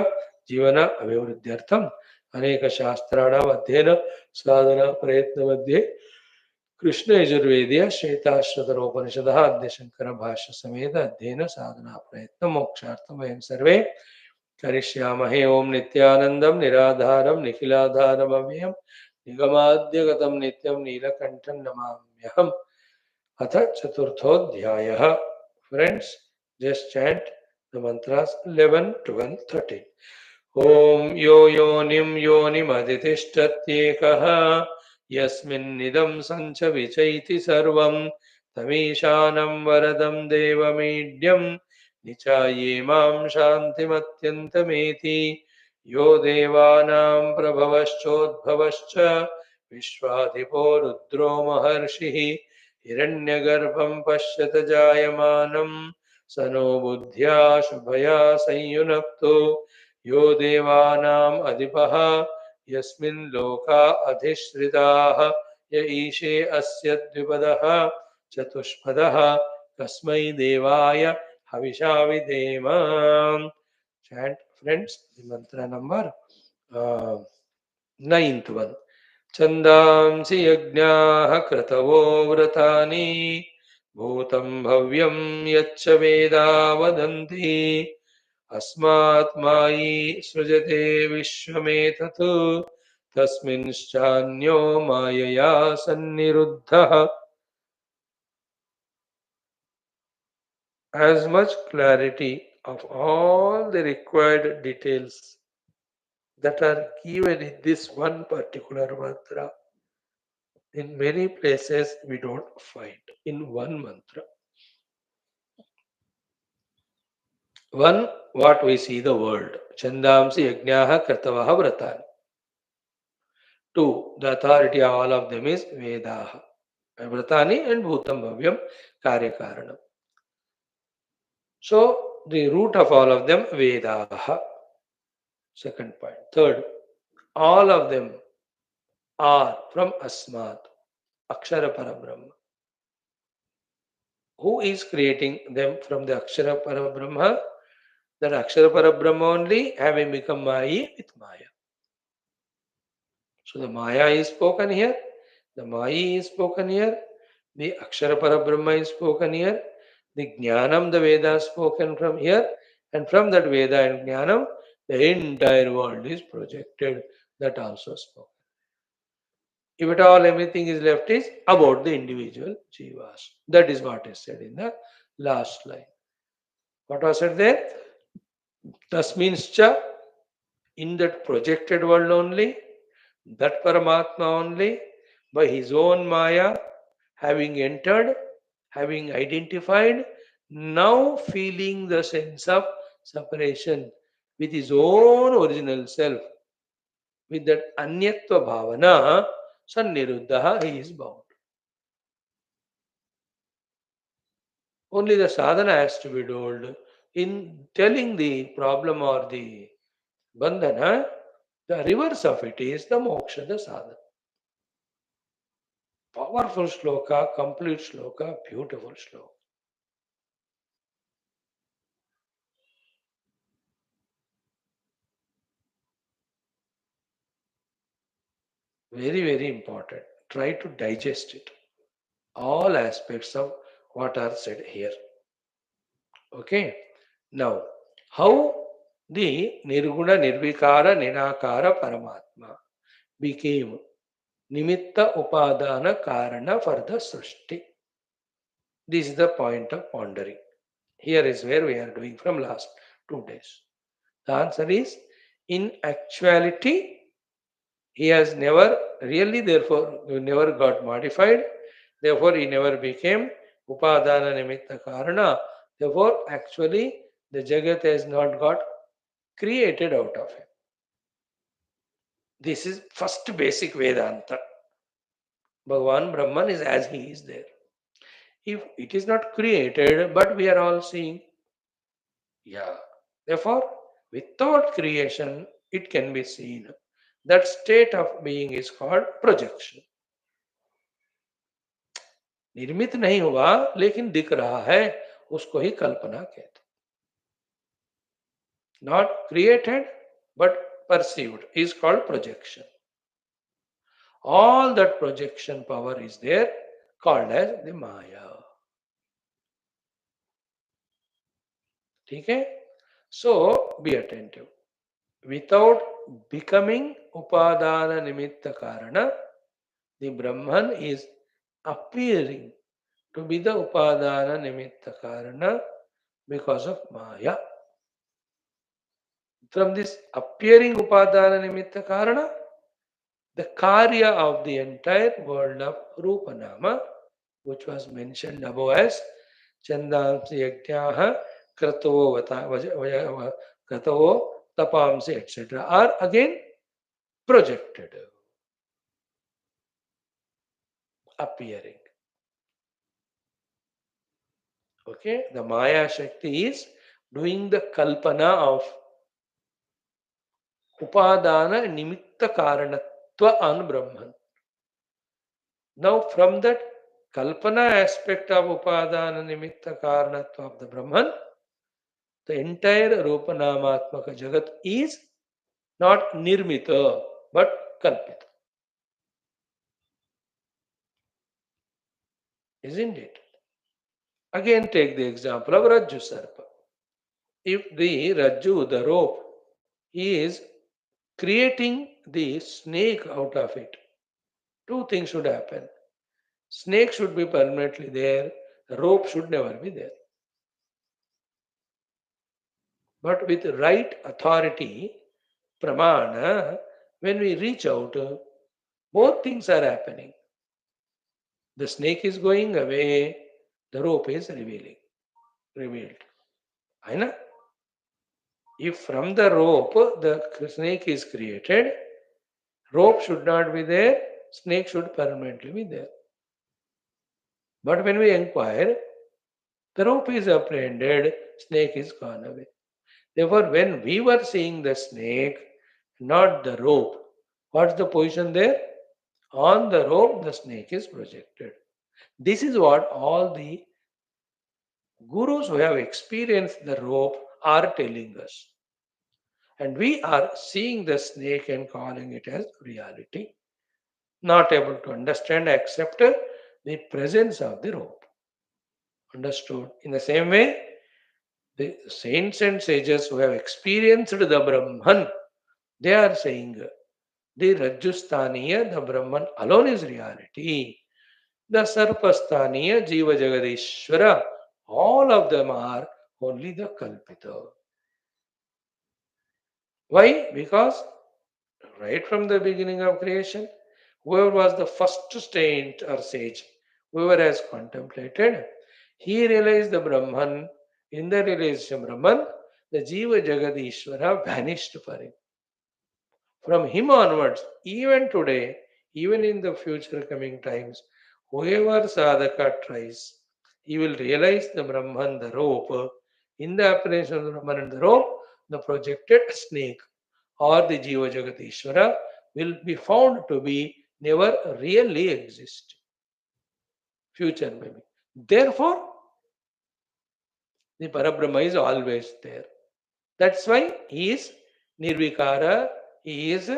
जीवन अभिवृद्ध्यर्थम् अनेक शास्त्राणाम् अध्ययन साधना प्रयत्न मध्ये कृष्ण यजुर्वेदीय श्वेताश्वतरोपनिषद अद्य शंकर भाष्य समेत अध्ययन साधना प्रयत्न मोक्षार्थम वयं सर्वे करिष्यामहे। ओम नित्यानंदम निराधारम निखिलाधारम अव्ययम निगमाद्यगतम नित्यम नीलकंठं नमाम्यहम्। अथ चतुर्थोऽध्यायः। Friends, just chant the mantras 11, 12, 13. ओम यो योनिं योनिमधितिष्ठत्येकः यस्मिन्निदं संच विचैति सर्वं तमीशानं वरदं देवमीड्यं निचायेमां शान्तिमत्यन्तमेति यो देवानां प्रभवश्चोद्भवश्च विश्वाधिपो रुद्रो महर्षिः हिरण्यगर्भं पश्यत जायमानं स नो बुद्ध्या शुभया संयुनक्तो यो देवानाम् अधिपः यस्मिन् लोका अधिश्रिताः य ईशे अस्य द्विपदः चतुष्पदः कस्मै देवाय हविषा विधेम। Chant, friends, the mantra number 9th one. छन्दांसि यज्ञाः क्रतवो व्रतानि भूतं भव्यं यच्च वेदा वदन्ति अस्मात् मायि सृजते विश्वमेतत् तस्मिंश्चान्यो मायया सन्निरुद्धः. As much clarity of all the required details that are given in this one particular mantra, in many places we don't find in one mantra. One, what we see the world. Chandamsi yajnaha kartavaha vratani. Two, the authority of all of them is Vedaha. Vratani and Bhutam Bhavyam Karyakaranam. So, the root of all of them, Vedaha. Second point. Third, all of them are from Asmat, Akshara Parabrahma. Who is creating them from the Akshara Parabrahma? That Akshara Parabrahma only having become Maya with Maya. So the Maya is spoken here, the Maya is spoken here, the Akshara Parabrahma is spoken here, the Jnanam, the Veda is spoken from here, and from that Veda and Jnanam, the entire world is projected, that also spoken. If at all everything is left is about the individual jivas. That is what is said in the last line. What was said there? Tasminscha, in that projected world only, that Paramatma only, by his own Maya, having entered, having identified, now feeling the sense of separation with his own original self, with that Anyatva Bhavana, Sanniruddha, he is bound. Only the sadhana has to be told. In telling the problem or the bandhana, the reverse of it is the moksha, the sadhana. Powerful shloka, complete shloka, beautiful shloka. Very, very important. Try to digest it. All aspects of what are said here. Okay. Now, how the Nirguna, Nirvikara, Ninakara, Paramatma became Nimitta Upadana Karana for the Srishti. This is the point of pondering. Here is where we are doing from last 2 days. The answer is, In actuality, he has never really, therefore, never got modified. Therefore, he never became Upadana Nimitta Karana. Therefore, actually, the Jagat has not got created out of him. This is first basic Vedanta. Bhagavan Brahman is as he is there. If it is not created, but we are all seeing, yeah. Therefore, without creation, it can be seen. That state of being is called projection. निर्मित नहीं हुआ लेकिन दिख रहा है, उसको ही कल्पना कहते. Not created but perceived is called projection. All that projection power is there, called as the Maya. ठीक है? So be attentive. Without becoming Upadana Nimitta Karana, the Brahman is appearing to be the Upadana Nimitta Karana because of Maya. From this appearing Upadana Nimitta Karana, the Karya of the entire world of Rupanama, which was mentioned above as Chandamsi Yajnaha, Kratovo, Tapamsi, etc., are again projected, appearing. Okay, the Maya Shakti is doing the Kalpana of Upadana Nimitta Karanatva on Brahman. Now, from that Kalpana aspect of Upadana Nimitta Karanatva of the Brahman, the entire Rupanamatmaka Jagat is not Nirmita but Kalpita. Isn't it? Again, take the example of Rajju Sarpa. If the Rajju, the rope, is creating the snake out of it, two things should happen. Snake should be permanently there, the rope should never be there. But with right authority, pramana, when we reach out, both things are happening. The snake is going away, the rope is revealed. Aina? If from the rope the snake is created, rope should not be there, snake should permanently be there. But when we inquire, the rope is apprehended, snake is gone away. Therefore, when we were seeing the snake, not the rope, what's the position there? On the rope, the snake is projected. This is what all the gurus who have experienced the rope are telling us. And we are seeing the snake and calling it as reality. Not able to understand, accept the presence of the rope. Understood? In the same way, the saints and sages who have experienced the Brahman, they are saying the Rajjustaniya, the Brahman alone is reality. The Sarpasthaniya, Jiva Jagadishwara, all of them are only the Kalpita. Why? Because right from the beginning of creation, whoever was the first saint or sage, whoever has contemplated, he realized the Brahman. In the realization Brahman, the Jiva Jagadishwara vanished for him. From him onwards, even today, even in the future coming times, whoever sadhaka tries, he will realize the Brahman, the rope. In the apprehension of the Brahman and the rope, the projected snake or the Jiva Jagatishvara will be found to be never really exist. Future maybe. Therefore, the Parabrahma is always there. That's why he is Nirvikara, he is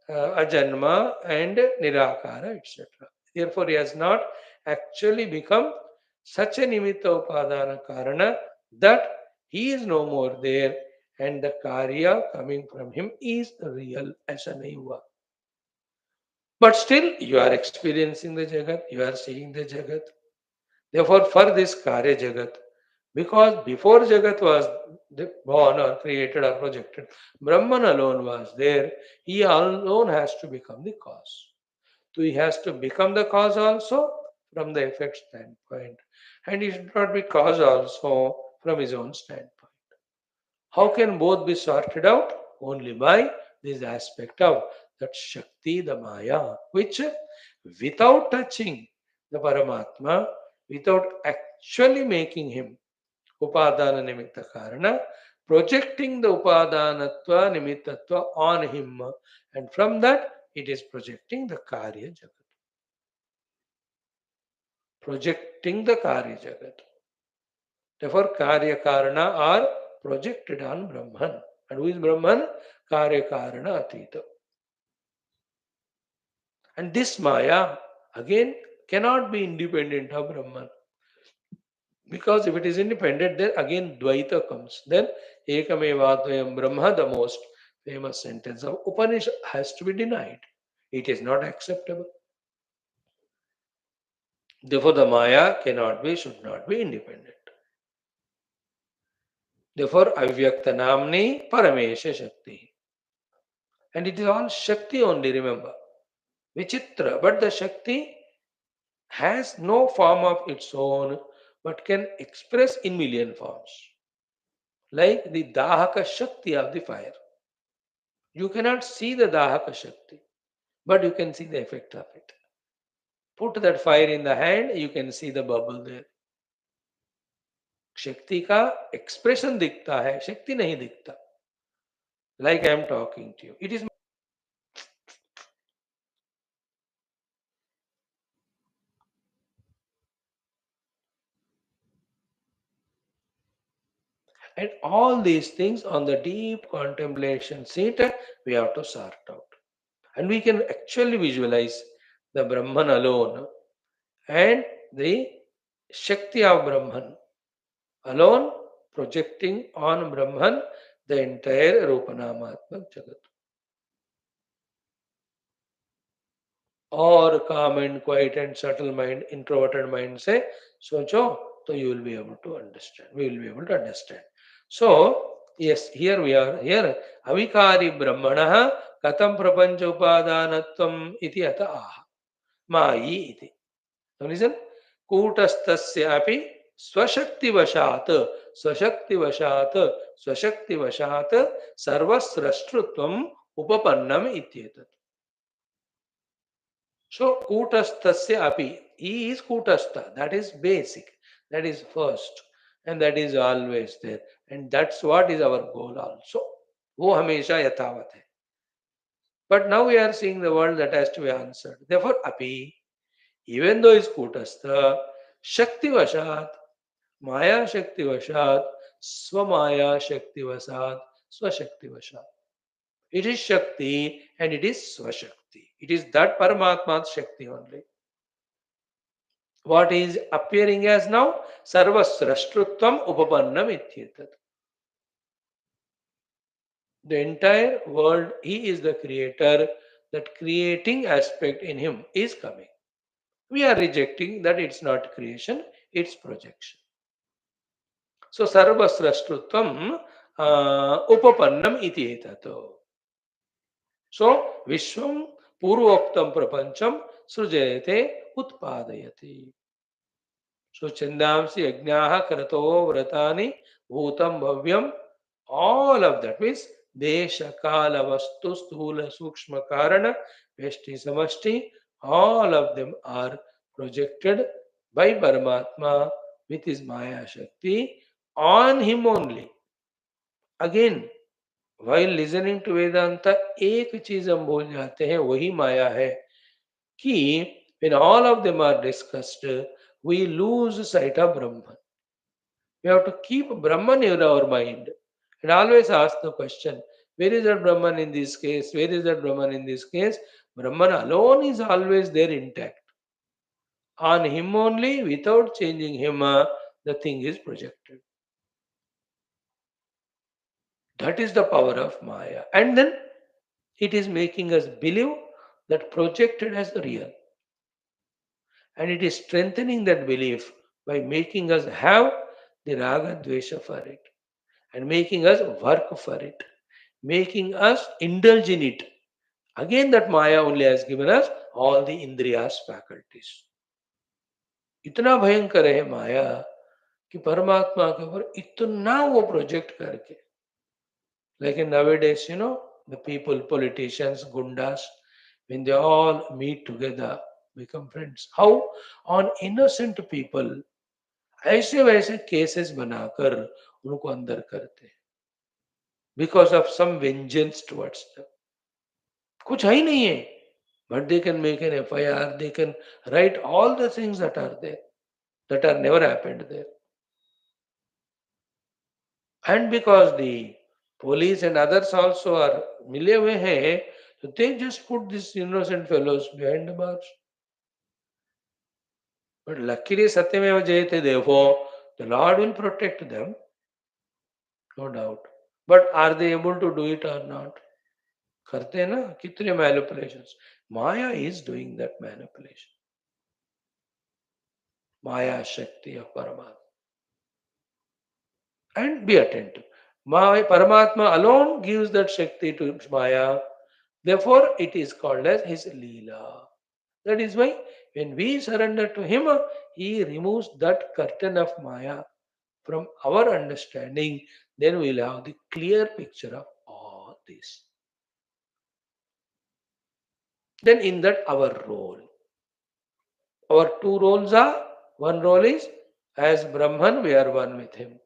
Ajanma and Nirakara, etc. Therefore, he has not actually become such a Nimitta Upadana Karana that he is no more there and the Karya coming from him is real as a Naiva. But still, you are experiencing the Jagat, you are seeing the Jagat. Therefore, for this Karya Jagat, Because before Jagat was born or created or projected, Brahman alone was there. He alone has to become the cause. So he has to become the cause also from the effect standpoint. And he should not be cause also from his own standpoint. How can both be sorted out? Only by this aspect of that Shakti, the Maya, which without touching the Paramatma, without actually making him Upadana Nimitta Karana, projecting the Upadanatva Nimittatva on him, and from that it is projecting the Karya Jagat. Projecting the Karya Jagat. Therefore, Karya Karana are projected on Brahman. And who is Brahman? Karya Karana Atita. And this Maya, again, cannot be independent of Brahman. Because if it is independent, then again Dvaita comes. Then Ekamevadvayam Brahma, the most famous sentence of Upanishad, has to be denied. It is not acceptable. Therefore, the Maya cannot be, should not be independent. Therefore, Avyakta Namni Paramesha Shakti. And it is all Shakti only, remember. Vichitra. But the Shakti has no form of its own, but can express in million forms. Like the Dahaka Shakti of the fire. You cannot see the Dahaka Shakti, but you can see the effect of it. Put that fire in the hand, you can see the bubble there. शक्ति का expression दिखता है, शक्ति नहीं दिखता. Like I am talking to you, it is. And all these things on the deep contemplation seat, we have to sort out. And we can actually visualize the Brahman alone and the Shakti of Brahman alone projecting on Brahman the entire Rupanamatmak Jagat. Or calm and quiet and subtle mind, introverted mind say, socho, so you will be able to understand. We will be able to understand. So, yes, here we are. Here, avikari brahmanaha katam prapancha upadanatvam iti ata aha. Mayi iti. Now listen. Kutastasya api swashakti vashat, swashakti vashat, swashakti vashat, sarvasrashtrutvam upapannam ityetat. So Kutastasya api, he is Kutastha. That is basic. That is first. And that is always there. And that's what is our goal also. वो हमेशा यथावत है. But now we are seeing the world that has to be answered. Therefore, api, even though is Kutastha, Shakti Vashat, Maya Shakti Vashat, Swamaya Shakti Vasat, Swashakti Vashat. It is Shakti and it is Swashakti. It is that Paramatma's Shakti only. What is appearing as now? Sarvasrashtrutvam upapannam ityetat. The entire world, he is the creator. That creating aspect in him is coming. We are rejecting that it's not creation, it's projection. So sarvasrashtrutvam upapannam ityetato. So vishwam purvoktam prapancham srujayate utpadayati. So Chandamsi Yajnaha Karato Vratani Bhutam Bhavyam, all of that means Desha Kala Vastu Sthula Sukshma Karana Veshti Samashti, all of them are projected by Paramatma with his Maya Shakti on him only. Again, while listening to Vedanta, एक चीज हम भूल जाते हैं, वही माया है कि when all of them are discussed, we lose sight of Brahman. We have to keep Brahman in our mind and always ask the question, where is that Brahman in this case? Where is that Brahman in this case? Brahman alone is always there intact. On him only, without changing him, the thing is projected. That is the power of Maya. And then it is making us believe that projected as the real. And it is strengthening that belief by making us have the raga dvesha for it, and making us work for it, making us indulge in it. Again, that Maya only has given us all the Indriyas faculties. इतना भयंकर है माया कि परमात्मा के ऊपर इतना वो project करके, लेकिन nowadays, the people, politicians, gundas, when they all meet together, become friends. How on innocent people ऐसे वैसे केसेस बनाकर उनको अंदर करते हैं because of some vengeance towards them. कुछ है ही नहीं है, but they can make an FIR, they can write all the things that are there, that are never happened there. And because the police and others also are मिले हुए हैं, so they just put these innocent fellows behind the bars. But luckily Satyameva Jayate, therefore the Lord will protect them, no doubt. But are they able to do it or not? करते हैं ना कितने manipulations. Maya is doing that manipulation. Maya shakti of Paramatma. And be attentive. Paramatma alone gives that Shakti to Maya. Therefore, it is called as his Leela. That is why when we surrender to him, he removes that curtain of Maya from our understanding. Then we will have the clear picture of all this. Then in that our role. Our two roles are, one role is as Brahman, we are one with him.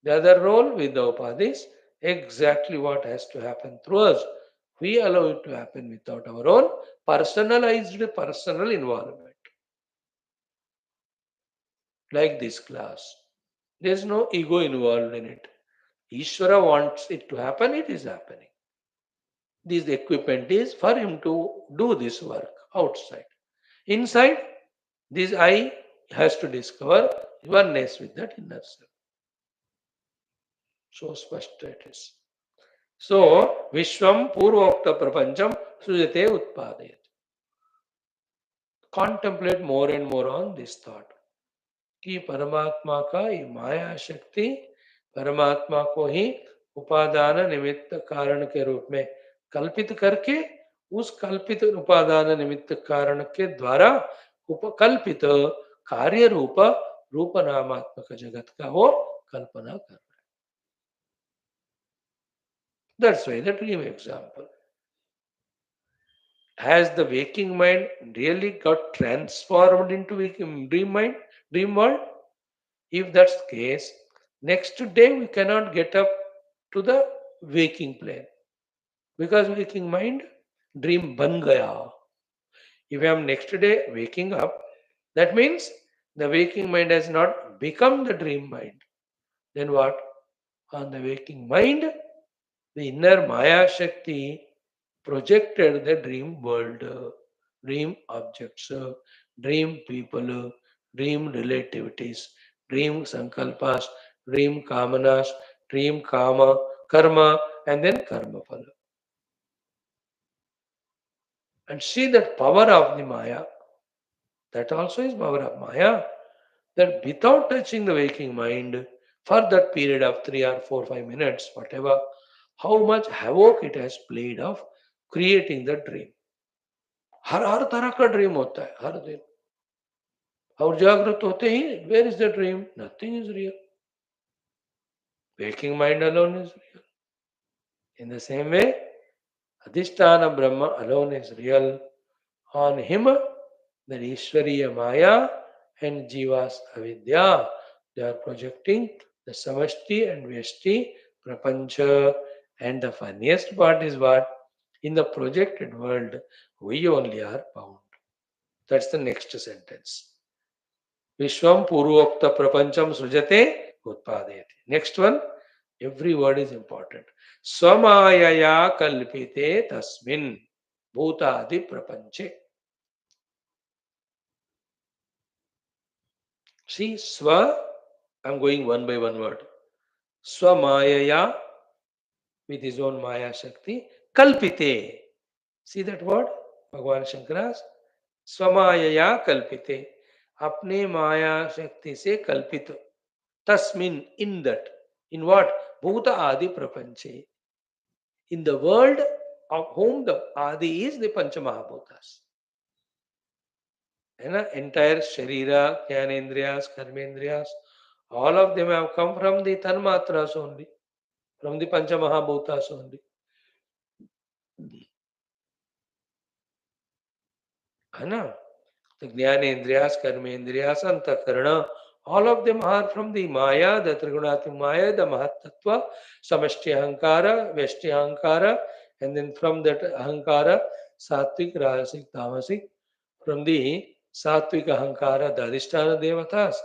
The other role with the Upadis, exactly what has to happen through us. We allow it to happen without our own personalized personal involvement. Like this class. There is no ego involved in it. Ishvara wants it to happen, it is happening. This equipment is for him to do this work outside. Inside, this I has to discover oneness with that inner self. So spashta it is. So, Vishwam Purvokta Prapancham Sujate Utpadayat. Contemplate more and more on this thought. कि परमात्मा का ये माया शक्ति परमात्मा को ही उपादान निमित्त कारण के रूप में कल्पित करके उस कल्पित उपादान निमित्त कारण के द्वारा उपकल्पित कार्य रूप रूप नामात्मक जगत का वो कल्पना कर रहा है. That's why the dream example. Has the waking mind really got transformed into dream mind, dream world? If that's the case, next day we cannot get up to the waking plane because waking mind dream ban gaya. If I am next day waking up, that means the waking mind has not become the dream mind. Then what? On the waking mind, the inner Maya Shakti projected the dream world, dream objects, dream people, dream relativities, dream sankalpas, dream kamanas, dream kama, karma, and then karma phala. And see that power of the Maya. That also is power of Maya. That without touching the waking mind, for that period of 3 or 4 5 minutes, whatever, how much havoc it has played of creating the dream. हर हर तरह का dream होता है हर दिन. और जागृत होते ही where is the dream? Nothing is real. Waking mind alone is real. In the same way, Adhisthana Brahma alone is real. On him, the Ishwariya Maya and Jiva's Avidya, they are projecting the Samashti and Vyashti Prapancha. And the funniest part is what? In the projected world, we only are bound. That's the next sentence. Vishwam Purvokta Prapancham Sujate Utpadayati. Next one, every word is important. Swamayaya Kalpite Tasmin Bhutadi Prapanche. See, Swa, I'm going one by one word. Swamayaya, with his own Maya Shakti, Kalpite. See that word? Bhagavan Shankara. Swamayaya Kalpite. अपने माया शक्ति से कल्पित. Tasmin, in that. In what? Bhuta Adi Prapanche. In the world of whom the Adi is the Panchamahabhutas. And entire Sharira, Jnanendriyas, Karmendriyas, all of them have come from the Tanmatras only, from the Panchamahabhutas only. Ana? The Jnanendriyas, Karmendriyas, Antakarana, all of them are from the Maya, the Trigunati Maya, the Mahatattva, Samashti Ahankara, Veshti Ahankara, and then from that Ahankara, Sattvic, Rajasic, Tamasic, from the Sattvic Ahankara, the Adhisthana Devatas,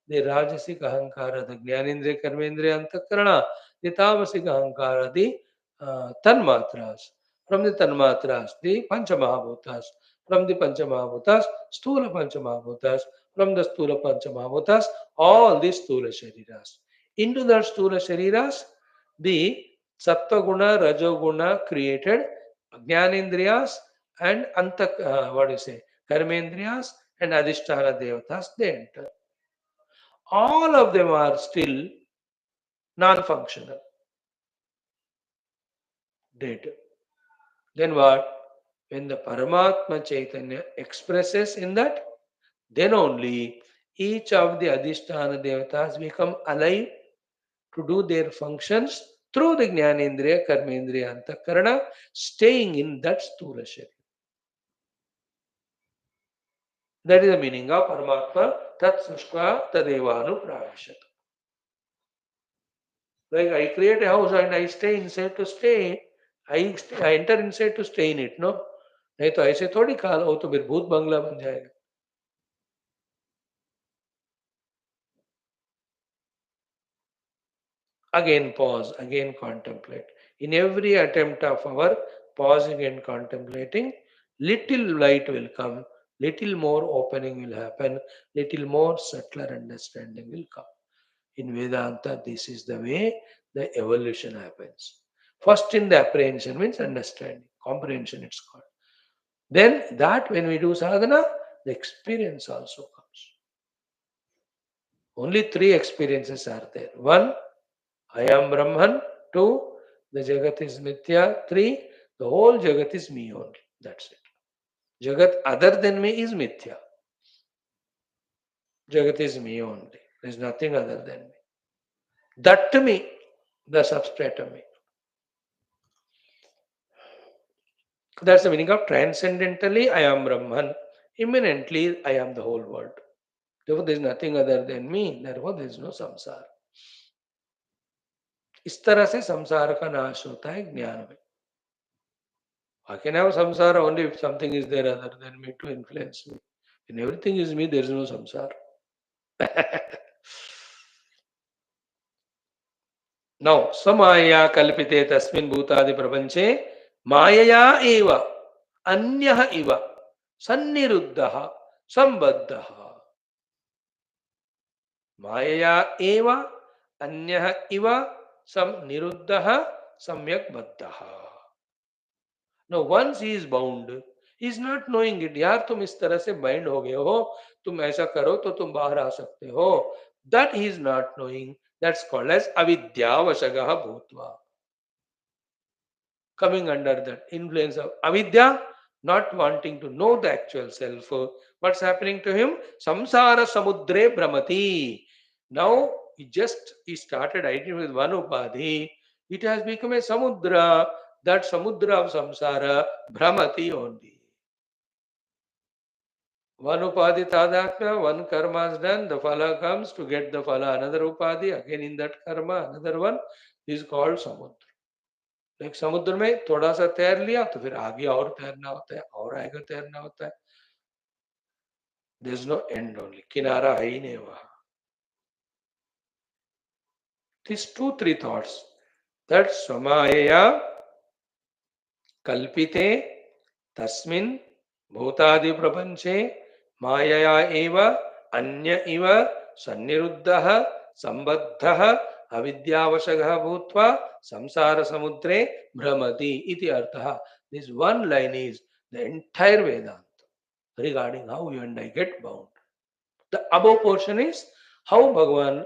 the Rajasic Ahankara, the Jnanendriya, Karmendriya, Antakarana, the Tamasic Ahankara, the Tanmatras, from the Tanmatras, the Panchamahabhutas, from the Panchamahabhutas, Sthula Panchamahabhutas, from the Sthula Panchamahabhutas, all these Sthula Shariras. Into that Sthula Shariras, the Sattva Guna, Rajoguna created Jnanendriyas and what do you say, Karmendriyas and Adhisthana Devatas, they enter. All of them are still non-functional, dead. Then what? When the Paramatma Chaitanya expresses in that, then only each of the Adhisthana Devatas become alive to do their functions through the Jnanendriya, Karmendriya, Antakarana, staying in that Sthula Sharira. That is the meaning of Paramatma Tat Sushka Tadevanu Pravashat. Like I create a house and I stay inside to stay. I enter inside to stay in it, no? नहीं तो ऐसे थोड़ी काल हो तो फिर भूत बंगला बन जाएगा. Again pause, again contemplate. In every attempt of our pausing and contemplating, little light will come, little more opening will happen, little more subtler understanding will come. In Vedanta, this is the way the evolution happens. First in the apprehension means understanding, comprehension it's called. Then that when we do sadhana, the experience also comes. Only three experiences are there. One, I am Brahman. Two, the Jagat is Mithya. Three, the whole Jagat is me only. That's it. Jagat other than me is Mithya. Jagat is me only. There is nothing other than me. That me, the substrate of me. That's the meaning of transcendentally I am Brahman. Immanently I am the whole world. Therefore there is nothing other than me. Therefore there is no samsara. इस तरह से संसार का नाश होता है ज्ञान में. I can have samsara only if something is there other than me to influence me. When everything is me, there is no samsara. Now, samaya kalpite tasmin bhutadi prapanche mayaya eva anyah iva sanniruddha sambaddha. Mayaya eva anyah iva niruddha samyak baddha. Now once he is bound, he is not knowing it. यार तुम इस तरह से bind हो गए हो, तुम ऐसा करो तो तुम बाहर आ सकते हो. That he is not knowing. That's called as avidyavashagah bhutva. Coming under the influence of avidya, not wanting to know the actual self. What's happening to him? Samsara samudre brahmati. Now he started identifying with one upadhi. It has become a samudra. That samudra of samsara brahmati only. One upadhi tadakya, one karma is done, the phala comes to get the phala. Another upadhi, again in that karma, another one is called samudra. Like समुद्र में थोड़ा सा तैर लिया तो फिर आगे और तैरना होता है और आगे तैरना होता है. There is no end only. किनारा है ही नहीं वहां. These 2-3 thoughts. That samaya kalpite tasmin bhutadi prapanche mayaya eva anya iva sanniruddha sambaddha avidyavashagah bhutva samsara samudre brahmati iti artha. This one line is the entire Vedanta regarding how you and I get bound. The above portion is how Bhagavan